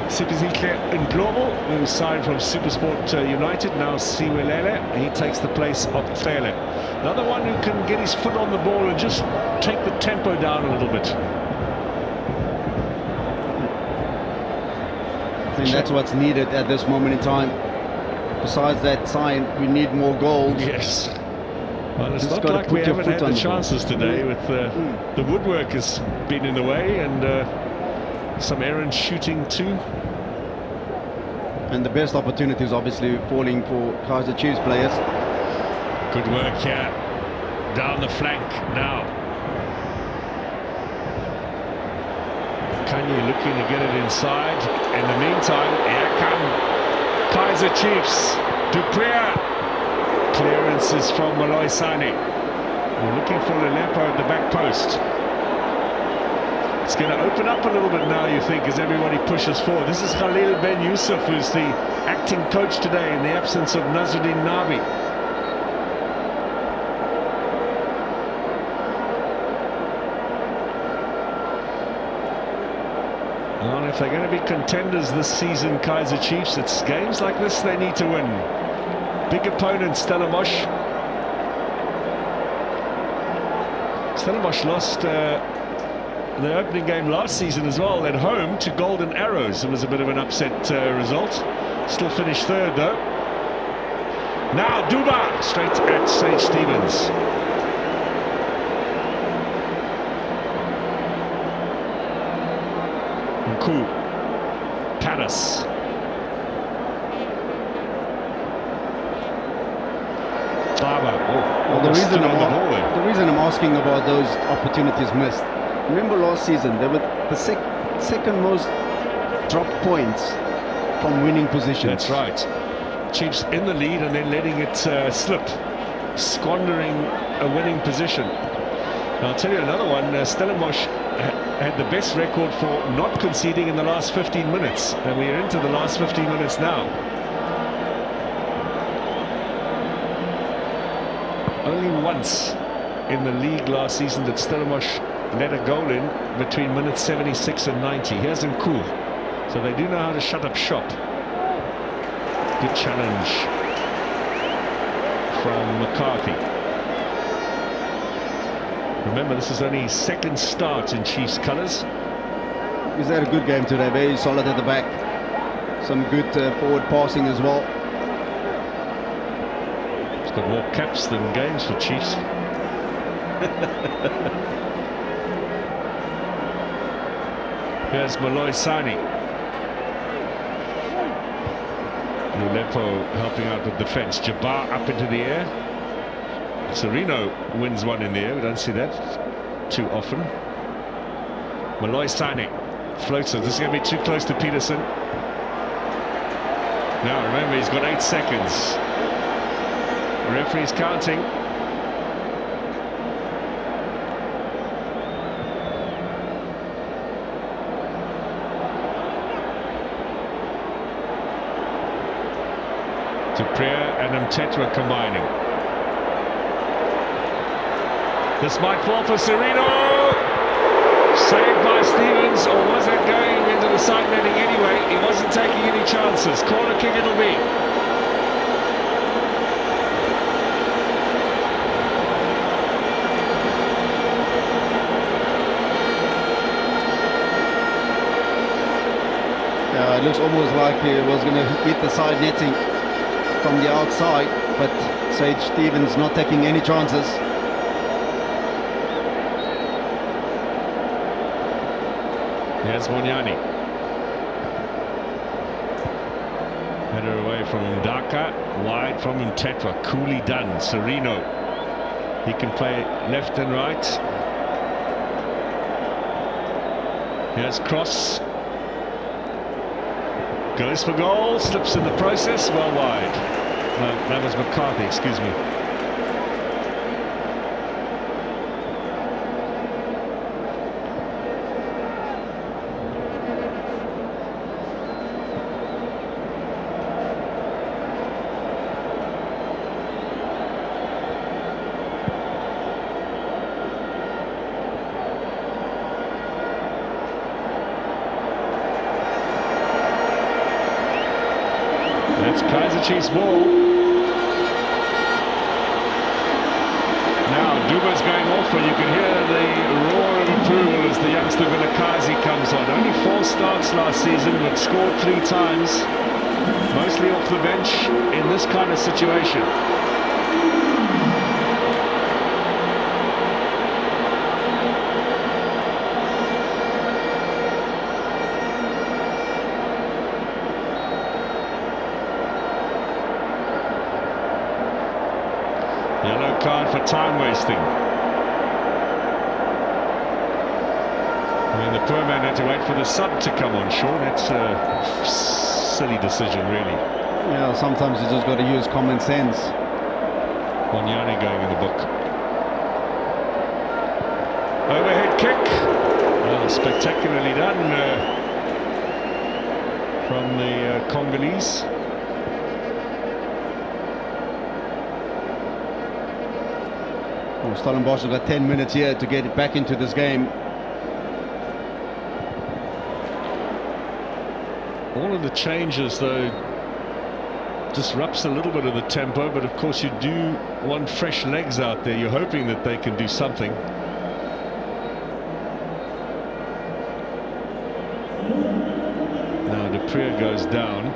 Sipizile Ndlobo, who signed from Supersport United, now Siwelele. He takes the place of Trele. Another one who can get his foot on the ball and just take the tempo down a little bit. I think that's what's needed at this moment in time. Besides that sign, we need more goals. Yes. Well, it's Just not like we haven't had the on chances today. With the woodwork has been in the way, and some errant shooting too. And the best opportunities obviously falling for Kaizer Chiefs players. Good work here. Down the flank now. Kanye looking to get it inside. In the meantime, here come Kaizer Chiefs. Dupree. Clearances from Moloi Sane. We're looking for Aleppo at the back post. It's going to open up a little bit now, you think, as everybody pushes forward. This is Khalil Ben Yusuf, who's the acting coach today in the absence of Nazruddin Nabi. Well, if they're going to be contenders this season, Kaizer Chiefs, it's games like this they need to win. Big opponent, Stellenbosch. Stellenbosch lost the opening game last season as well at home to Golden Arrows. It was a bit of an upset result. Still finished third though. Now Duba straight at Sage Stevens. Nku. Paris. Well, the reason I'm asking about those opportunities missed. Remember last season, they were the second most drop points from winning positions. That's right. Chiefs in the lead and then letting it slip, squandering a winning position. And I'll tell you another one, Stellenbosch had the best record for not conceding in the last 15 minutes. And we are into the last 15 minutes now. Only once in the league last season did Stellenbosch let a goal in between minutes 76 and 90. Here's Nku. So they do know how to shut up shop. Good challenge from McCarthy. Remember, this is only his second start in Chiefs colours. He's had a good game today, very solid at the back. Some good forward passing as well. He's got more caps than games for Chiefs. Here's Moloi Sane. Aleppo helping out with defence. Jabbar up into the air. Sereno wins one in the air. We don't see that too often. Moloi Sane floats it. This is going to be too close to Peterson. Now remember, he's got 8 seconds. The referee's counting. Dupree and Mtetra combining. This might fall for Sereno. Saved by Stevens, or was it going into the side netting anyway? He wasn't taking any chances. Corner kick it'll be. It looks almost like he was going to hit the side netting from the outside, but Sage Stevens not taking any chances. Here's Monyani. Header away from Ndaka, wide from Mtetra. Coolly done. Sereno. He can play left and right. Here's Cross. Goes for goal, slips in the process, well wide. No, that was McCarthy, excuse me. That's Kaizer Chiefs ball. Now Duba's going off, and you can hear the roar of approval as the youngster Vilakazi comes on. Only 4 starts last season, but scored 3 times, mostly off the bench in this kind of situation. Yellow card for time wasting. I mean, the poor man had to wait for the sub to come on, Sean. That's a silly decision, really. Yeah, sometimes you just got to use common sense. Wanyane going in the book. Overhead kick. Well, spectacularly done from the Congolese. Well, Stellenbosch have got 10 minutes here to get it back into this game. All of the changes, though, disrupts a little bit of the tempo, but of course you do want fresh legs out there. You're hoping that they can do something. Now Dupree goes down.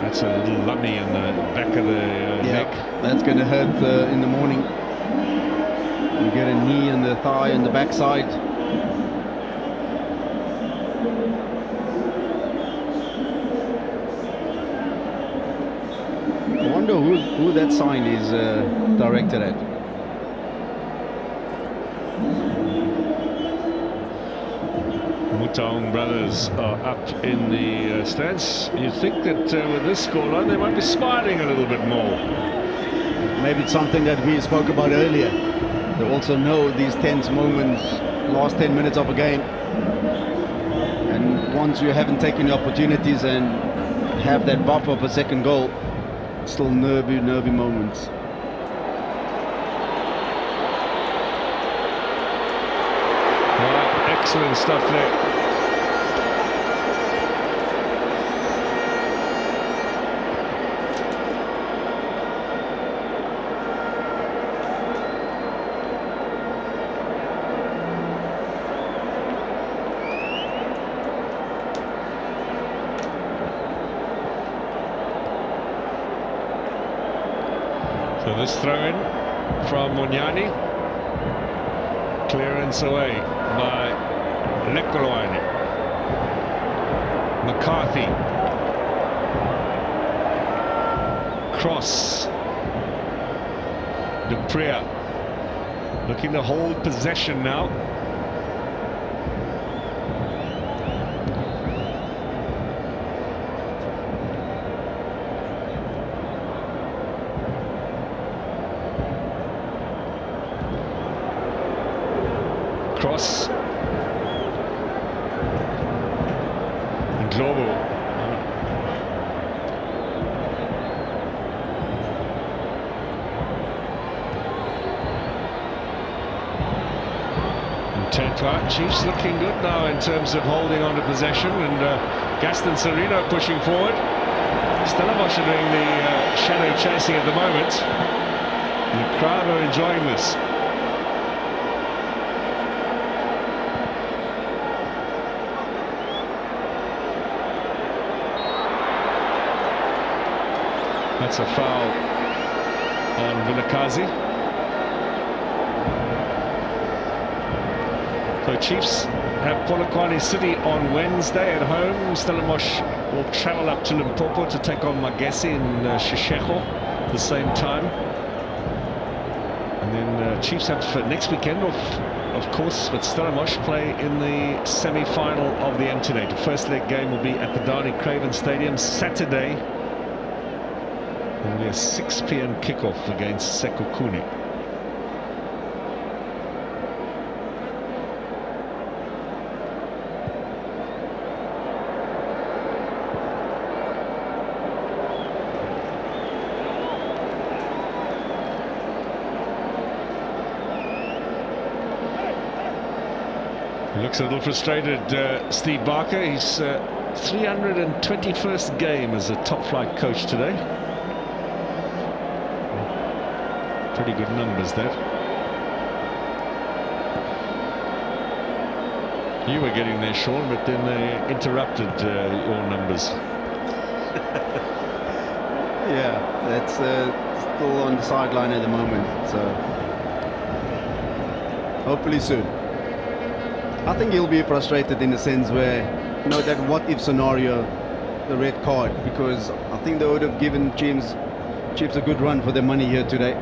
That's a little lummy in the back of the neck. That's going to hurt in the morning. You get a knee in the thigh and the backside. I wonder who that sign is directed at. Mutaung brothers are up in the stands. You'd think that with this scoreline they might be smiling a little bit more. Maybe it's something that we spoke about earlier. They also know these tense moments, last 10 minutes of a game. And once you haven't taken the opportunities and have that buffer of a second goal, still nervy moments. Wow, excellent stuff there. So this throw in from Munyani, clearance away by Lekoloane. McCarthy, cross, Dupree looking to hold possession now. Cross. And Globo. And Tentwa, Chiefs looking good now in terms of holding on to possession, and Gaston Sereno pushing forward. Stellenbosch are doing the shadow chasing at the moment. The crowd are enjoying this. That's a foul on Vilakazi. So Chiefs have Polokwane City on Wednesday at home. Stellenbosch will travel up to Limpopo to take on Magesi in Shishego at the same time. And then Chiefs have next weekend off, of course, but Stellenbosch play in the semi-final of the M-today. The first leg game will be at the Dani Craven Stadium Saturday. There will be a 6 p.m. kickoff against Sekhukhune. He looks a little frustrated, Steve Barker. His 321st game as a top-flight coach today. Pretty good numbers there. You were getting there, Sean, but then they interrupted your numbers. Yeah, that's still on the sideline at the moment, so hopefully soon. I think he'll be frustrated in the sense where, you know, that what-if scenario, the red card, because I think they would have given Chiefs a good run for their money here today.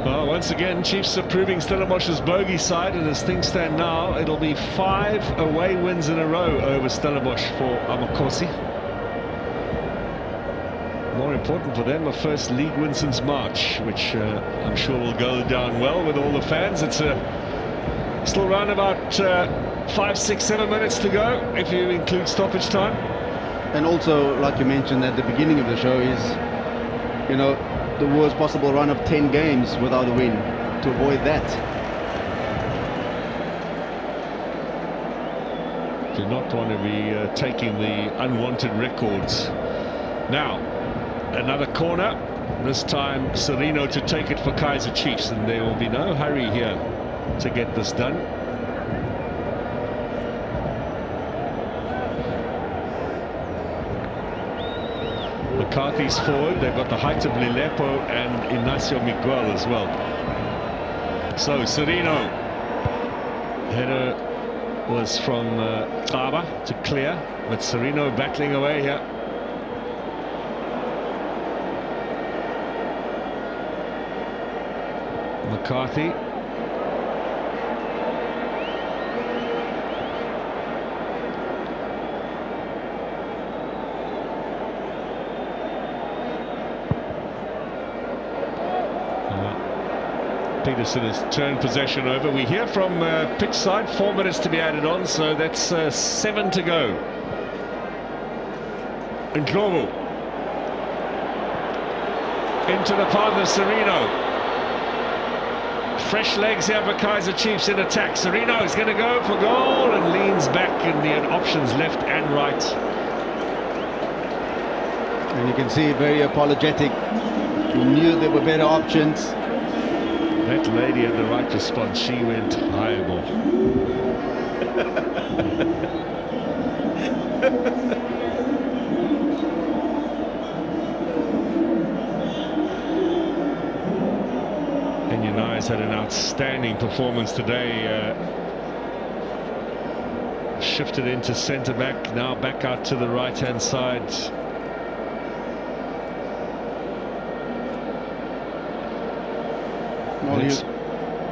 Well, once again, Chiefs are proving Stellenbosch's bogey side, and as things stand now, it'll be 5 away wins in a row over Stellenbosch for Amakosi. More important for them, a first league win since March, which I'm sure will go down well with all the fans. It's still around about 5, 6, 7 minutes to go, if you include stoppage time. And also, like you mentioned at the beginning of the show, is, you know, the worst possible run of 10 games without a win, to avoid that. Do not want to be taking the unwanted records. Now, another corner, this time Serino to take it for Kaizer Chiefs, and there will be no hurry here to get this done. McCarthy's forward, they've got the height of Lilepo and Ignacio Miguel as well. So Serino, header was from Kaba to clear, but Serino battling away here. McCarthy. Peterson has turned possession over. We hear from pitch side, 4 minutes to be added on, so that's 7 to go. And Globo into the path of Serino. Fresh legs here for Kaizer Chiefs in attack. Serino is going to go for goal and leans back, and the options left and right. And you can see very apologetic. He knew there were better options. That lady had the right response. She went high ball. Has had an outstanding performance today. Shifted into centre back, now back out to the right hand side. Well,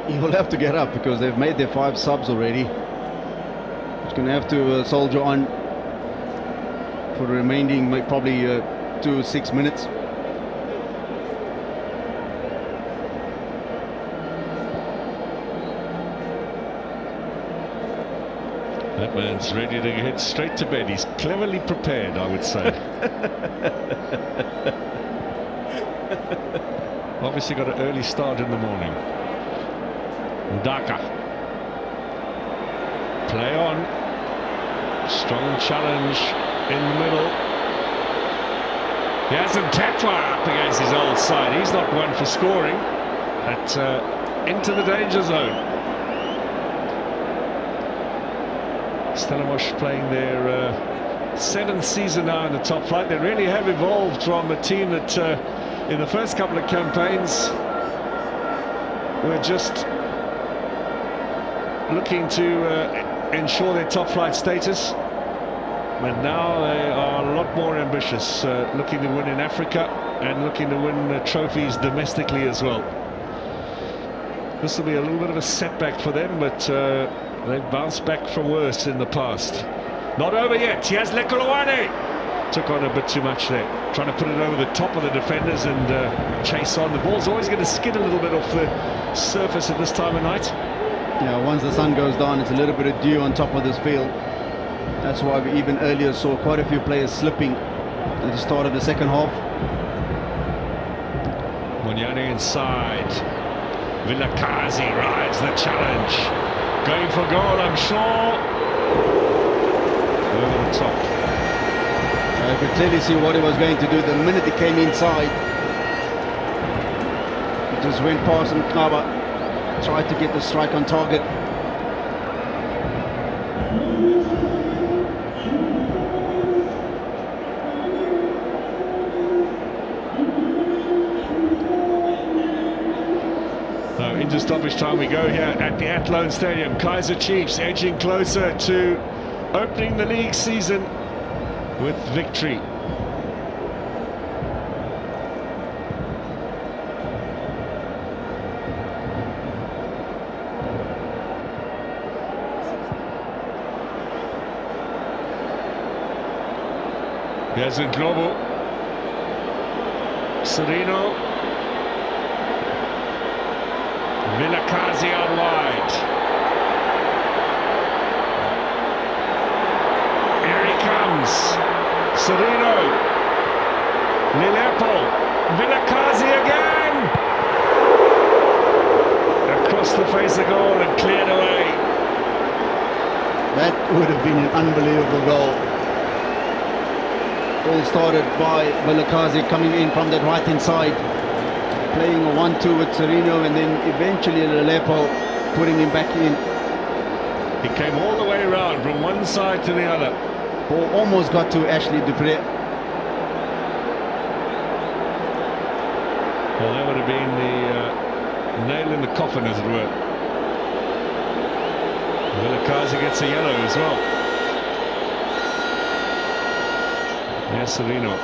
you'll have to get up because they've made their 5 subs already. He's going to have to soldier on for the remaining probably 2 or 6 minutes. That man's ready to head straight to bed. He's cleverly prepared, I would say. Obviously got an early start in the morning. Ndaka. Play on. Strong challenge in the middle. He has Ntatwa up against his old side. He's not one for scoring. But into the danger zone. Stellenbosch playing their 7th season now in the top flight. They really have evolved from a team that in the first couple of campaigns were just looking to ensure their top flight status, but now they are a lot more ambitious, looking to win in Africa and looking to win trophies domestically as well. This will be a little bit of a setback for them, but they've bounced back from worse in the past. Not over yet. Here's Lekolowane. Took on a bit too much there. Trying to put it over the top of the defenders and chase on. The ball's always going to skid a little bit off the surface at this time of night. Yeah, once the sun goes down, it's a little bit of dew on top of this field. That's why we even earlier saw quite a few players slipping at the start of the second half. Munyane inside. Vilakazi rides the challenge. Going for goal, I'm sure. Over the top. I could clearly see what he was going to do the minute he came inside. He just went past and Knaba tried to get the strike on target. Into stoppage time we go here at the Athlone Stadium. Kaizer Chiefs edging closer to opening the league season with victory. Here's Globo. Serino. Vilakazi out wide. Here he comes. Serino. Lilepo. Vilakazi again. Across the face of goal and cleared away. That would have been an unbelievable goal. All started by Vilakazi coming in from that right-hand side, playing a 1-2 with Serino, and then eventually Lilepo putting him back in. He came all the way around from one side to the other. Ball almost got to Ashley Dupree. Well, that would have been the nail in the coffin, as it were. Vilakazi gets a yellow as well. Yes, Serino.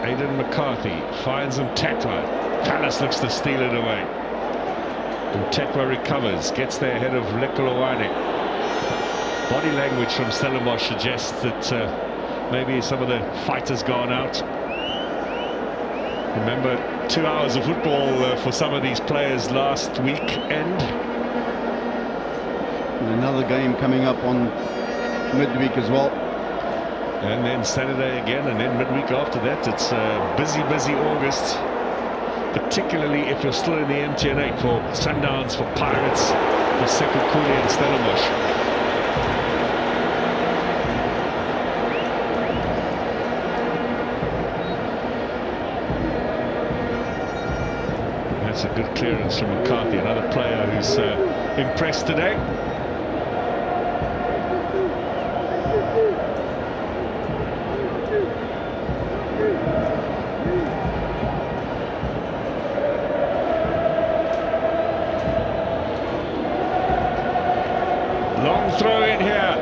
Aidan McCarthy finds him Tekla. Palace looks to steal it away. And Tekla recovers, gets there ahead of Lekolowane. Body language from Stellenbosch suggests that maybe some of the fight has gone out. Remember, 2 hours of football for some of these players last weekend. And another game coming up on midweek as well. And then Saturday again, and then midweek after that. It's busy August, particularly if you're still in the MTN8 for Sundowns, for Pirates, for Sekhukhune and Stellenbosch. That's a good clearance from McCarthy, another player who's impressed today. Long throw in here.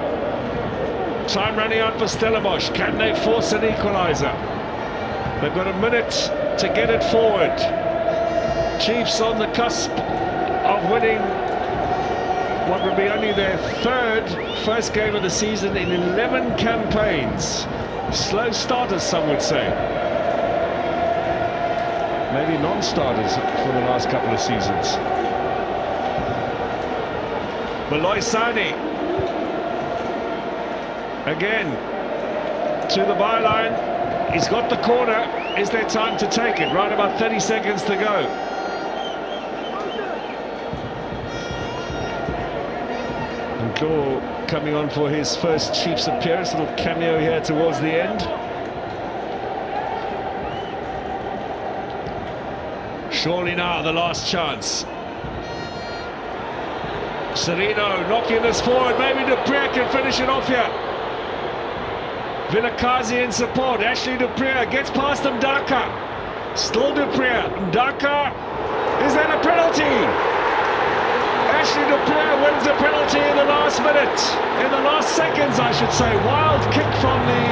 Time running out for Stellenbosch. Can they force an equaliser? They've got a minute to get it forward. Chiefs on the cusp of winning what will be only their first game of the season in 11 campaigns. Slow starters, some would say. Maybe non-starters for the last couple of seasons. Malloy Sani again to the byline. He's got the corner. Is there time to take it? Right about 30 seconds to go. And Claw coming on for his first Chiefs appearance. A little cameo here towards the end. Surely now the last chance. Serino knocking this forward. Maybe Dupree can finish it off here. Vilakazi in support. Ashley Dupree gets past Ndaka. Still Dupree. Ndaka. Is that a penalty? Ashley Dupree wins the penalty in the last minute. In the last seconds, I should say. Wild kick from the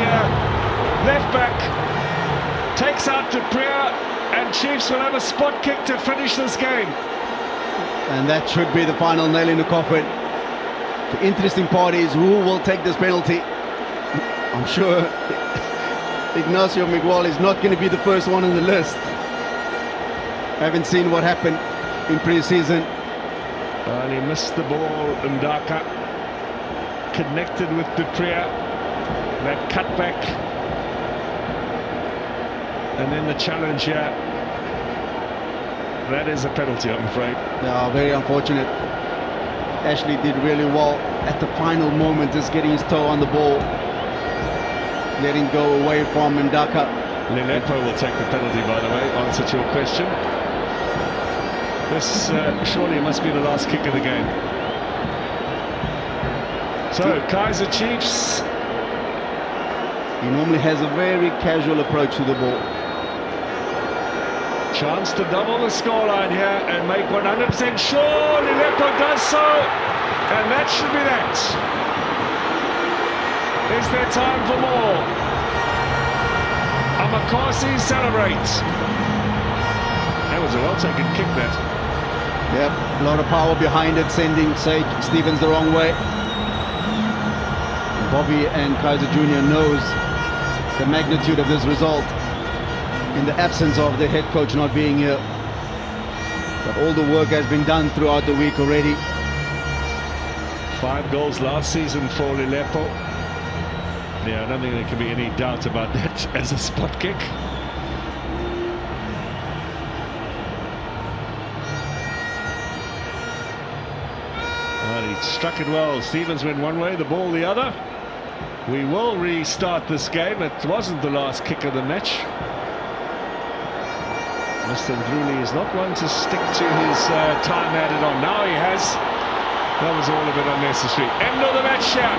left back. Takes out Dupree, and Chiefs will have a spot kick to finish this game. And that should be the final nail in the coffin. The interesting part is who will take this penalty. I'm sure Ignacio Miguel is not going to be the first one on the list. Haven't seen what happened in pre-season. And he missed the ball. Ndaka connected with Dupree. That cutback. And then the challenge here. That is a penalty, I'm afraid. Yeah, very unfortunate. Ashley did really well at the final moment, just getting his toe on the ball, letting go away from Ndaka. Lilepo will take the penalty, by the way, answer to your question. This surely must be the last kick of the game. So, Kaizer Chiefs. He normally has a very casual approach to the ball. Chance to double the scoreline here and make 100% sure. Lilepo does so, and that should be that. Is there time for more? Amakasi celebrates. was a well-taken kick, that. Yep, a lot of power behind it, sending Sage Stevens the wrong way. Bobby and Kaizer Jr. knows the magnitude of this result in the absence of the head coach not being here. But all the work has been done throughout the week already. 5 goals last season for Lilepo. Yeah, I don't think there can be any doubt about that as a spot kick. Well, he struck it well. Stevens went one way, the ball the other. We will restart this game. It wasn't the last kick of the match. Mr. Ndluli is not one to stick to his time added on. Now he has. That was all a bit unnecessary. End of the match here.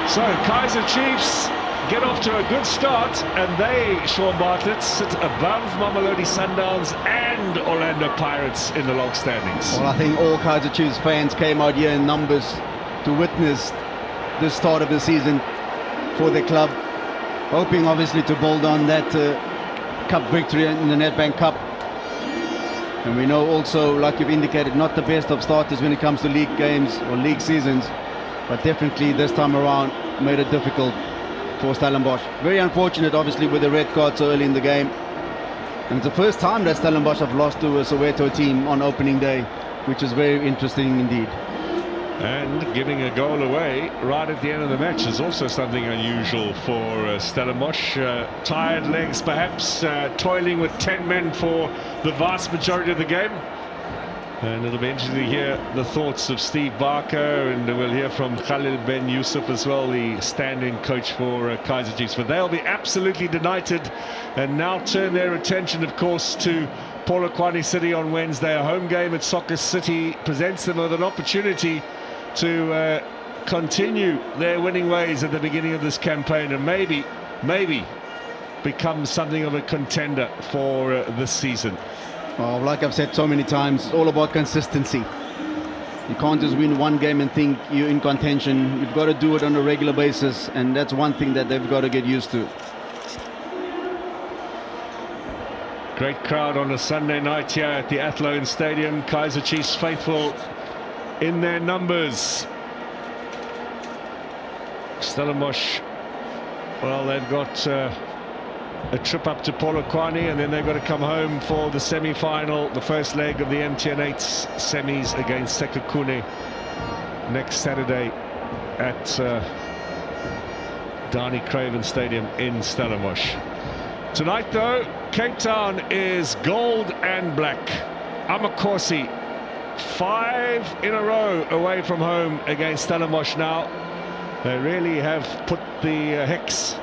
So Kaizer Chiefs get off to a good start, and they, Sean Bartlett, sit above Mamelodi Sundowns and Orlando Pirates in the log standings. Well, I think all Kaizer Chiefs fans came out here in numbers to witness the start of the season for the club, hoping obviously to build on that cup victory in the Nedbank Cup. And we know also, like you've indicated, not the best of starters when it comes to league games or league seasons, but definitely this time around made it difficult for Stellenbosch. Very unfortunate, obviously, with the red card so early in the game. And it's the first time that Stellenbosch have lost to a Soweto team on opening day, which is very interesting indeed. And giving a goal away right at the end of the match is also something unusual for Stellenbosch. Tired legs perhaps, toiling with 10 men for the vast majority of the game. And it'll be interesting to hear the thoughts of Steve Barker, and we'll hear from Khalil Ben Yusuf as well, the stand-in coach for Kaizer Chiefs. But they'll be absolutely delighted and now turn their attention, of course, to Polokwane City on Wednesday. A home game at Soccer City presents them with an opportunity to continue their winning ways at the beginning of this campaign, and maybe become something of a contender for this season. Well, like I've said so many times, it's all about consistency. You can't just win one game and think you're in contention. You've got to do it on a regular basis, and that's one thing that they've got to get used to. Great crowd on a Sunday night here at the Athlone Stadium. Kaizer Chiefs faithful in their numbers. Stellenbosch, well, they've got a trip up to Polokwane, and then they've got to come home for the semi-final, the first leg of the MTN8 semis against Sekhukhune next Saturday at Dani Craven Stadium in Stellenbosch. Tonight, though, Cape Town is gold and black. Amakosi, 5 in a row away from home against Stellenbosch now. They really have put the hex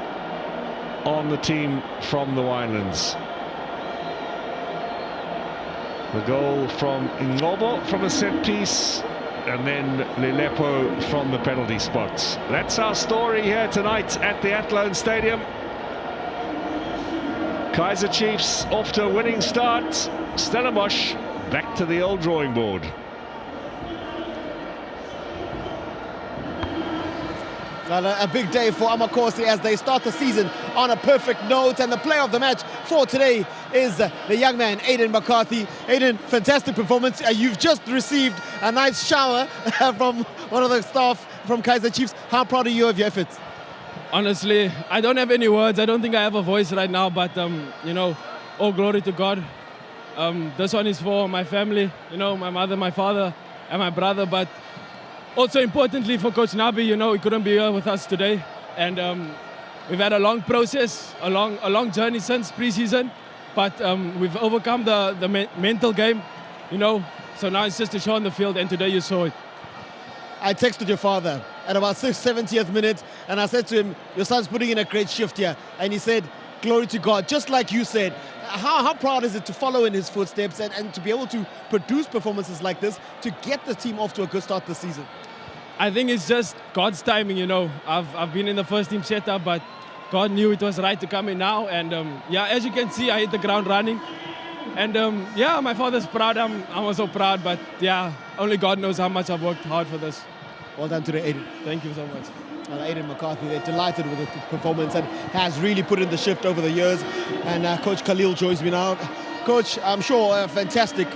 on the team from the Winelands. The goal from Ngobo from a set piece, and then Lilepo from the penalty spot. That's our story here tonight at the Athlone Stadium. Kaizer Chiefs off to a winning start. Stellenbosch back to the old drawing board. A big day for Amakosi as they start the season on a perfect note, and the player of the match for today is the young man Aiden McCarthy. Aiden, fantastic performance. You've just received a nice shower from one of the staff from Kaizer Chiefs. How proud are you of your efforts? Honestly, I don't have any words. I don't think I have a voice right now, but you know, all glory to God. This one is for my family, you know, my mother, my father, and my brother, but also importantly for Coach Nabi. You know, he couldn't be here with us today, and we've had a long process, a long journey since pre-season, but we've overcome the mental game, you know, so now it's just to show on the field, and today you saw it. I texted your father at about 70th minute, and I said to him, your son's putting in a great shift here, and he said, glory to God, just like you said. How proud is it to follow in his footsteps and to be able to produce performances like this to get the team off to a good start this season? I think it's just God's timing, you know. I've been in the first team setup, but God knew it was right to come in now, and yeah, as you can see, I hit the ground running, and yeah, my father's proud. I'm also proud, but yeah, only God knows how much I've worked hard for this. Well done today, Aiden. Thank you so much. Well, Aiden McCarthy, they're delighted with the performance and has really put in the shift over the years. And Coach Khalil joins me now. Coach, I'm sure a fantastic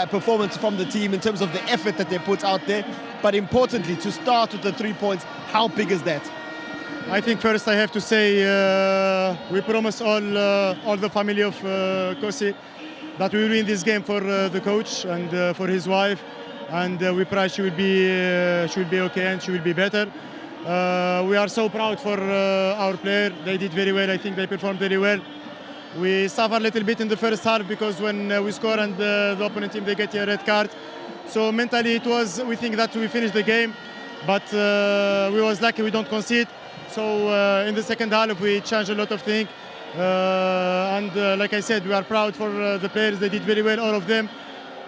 performance from the team in terms of the effort that they put out there. But importantly, to start with the 3 points, how big is that? I think first I have to say we promise all the family of Kosi that we will win this game for the coach and for his wife, and we pray she will be okay and she will be better. We are so proud for our player. They did very well. I think they performed very well. We suffer a little bit in the first half because when we score and the opponent team they get a red card. So mentally we think that we finished the game, but we was lucky we don't concede. So in the second half we changed a lot of things, and like I said, we are proud for the players. They did very well, all of them,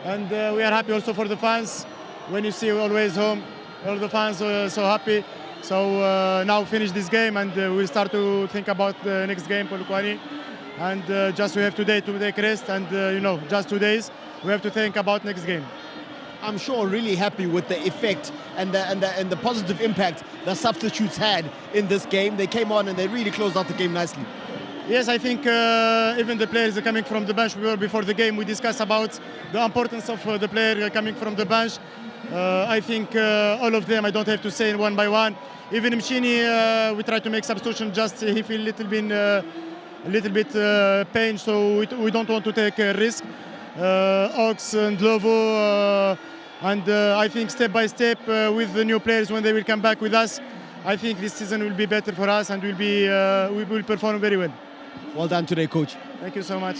and we are happy also for the fans. When you see always home, all the fans are so happy. So now finish this game and we'll start to think about the next game, Polokwane. And just we have today to take rest, and just 2 days we have to think about next game. I'm sure really happy with the effect and the positive impact the substitutes had in this game. They came on and they really closed out the game nicely. Yes, I think even the players coming from the bench, before the game we discussed about the importance of the player coming from the bench. I think all of them, I don't have to say one by one. Even Mchini, we try to make substitution, just he feel a little bit pain, so we don't want to take a risk. Ox and Lovo, and I think step by step with the new players when they will come back with us, I think this season will be better for us and we will perform very well. Well done today, Coach. Thank you so much.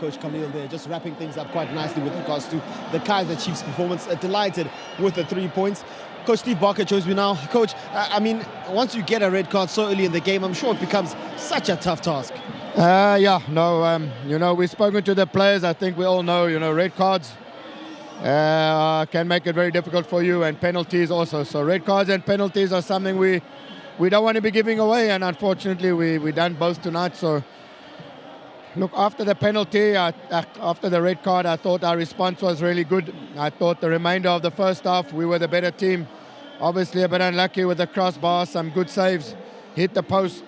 Coach Camille there, just wrapping things up quite nicely with regards to the Kaizer Chiefs' performance. Delighted with the 3 points. Coach Steve Barker joins me now. Coach, I mean, once you get a red card so early in the game, I'm sure it becomes such a tough task. We've spoken to the players. I think we all know, red cards can make it very difficult for you, and penalties also. So red cards and penalties are something we don't want to be giving away, and unfortunately we done both tonight. So look, after the penalty, after the red card, I thought our response was really good. I thought the remainder of the first half, we were the better team. Obviously a bit unlucky with the crossbar, some good saves, hit the post.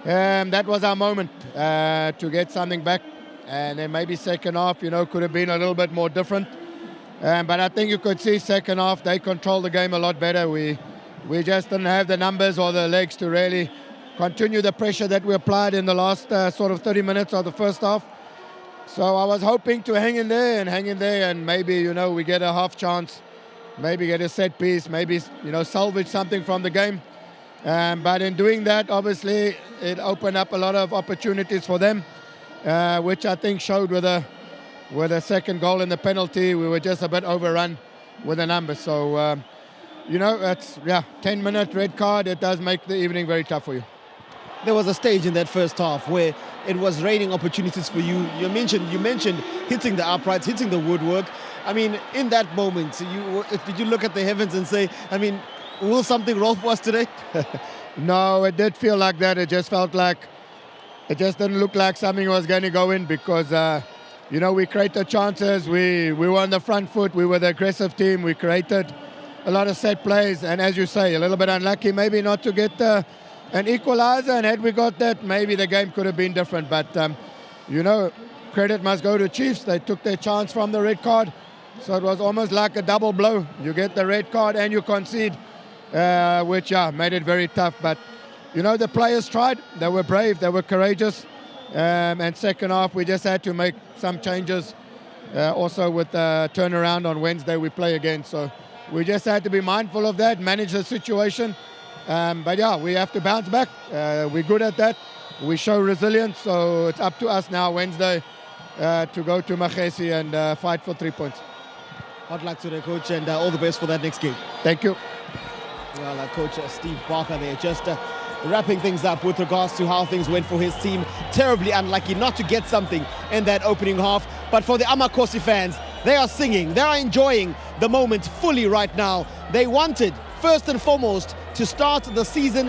That was our moment to get something back. And then maybe second half, could have been a little bit more different. But I think you could see second half, they controlled the game a lot better. We just didn't have the numbers or the legs to really continue the pressure that we applied in the last sort of 30 minutes of the first half. So I was hoping to hang in there, and maybe, we get a half chance, maybe get a set piece, maybe, salvage something from the game. But in doing that, obviously, it opened up a lot of opportunities for them, which I think showed with the second goal and the penalty. We were just a bit overrun with the numbers. So, it's 10-minute red card. It does make the evening very tough for you. There was a stage in that first half where it was raining opportunities for you. You mentioned hitting the uprights, hitting the woodwork. I mean, in that moment, did you look at the heavens and say, I mean, will something roll for us today? No, it did feel like that. It just felt like, it just didn't look like something was going to go in because, we created chances. We were on the front foot. We were the aggressive team. We created a lot of set plays. And as you say, a little bit unlucky maybe not to get an equalizer. And had we got that, maybe the game could have been different. But, credit must go to Chiefs. They took their chance from the red card. So it was almost like a double blow. You get the red card and you concede. Which made it very tough. But the players tried. They were brave, they were courageous, and second half we just had to make some changes. Also with the turnaround on Wednesday we play again, so we just had to be mindful of that, manage the situation. But we have to bounce back. We're good at that. We show resilience, so it's up to us now Wednesday to go to Makhesi and fight for 3 points. Hard luck today, Coach, and all the best for that next game. Thank you. Well, Coach Steve Barker there, just wrapping things up with regards to how things went for his team. Terribly unlucky not to get something in that opening half. But for the Amakosi fans, they are singing, they are enjoying the moment fully right now. They wanted, first and foremost, to start the season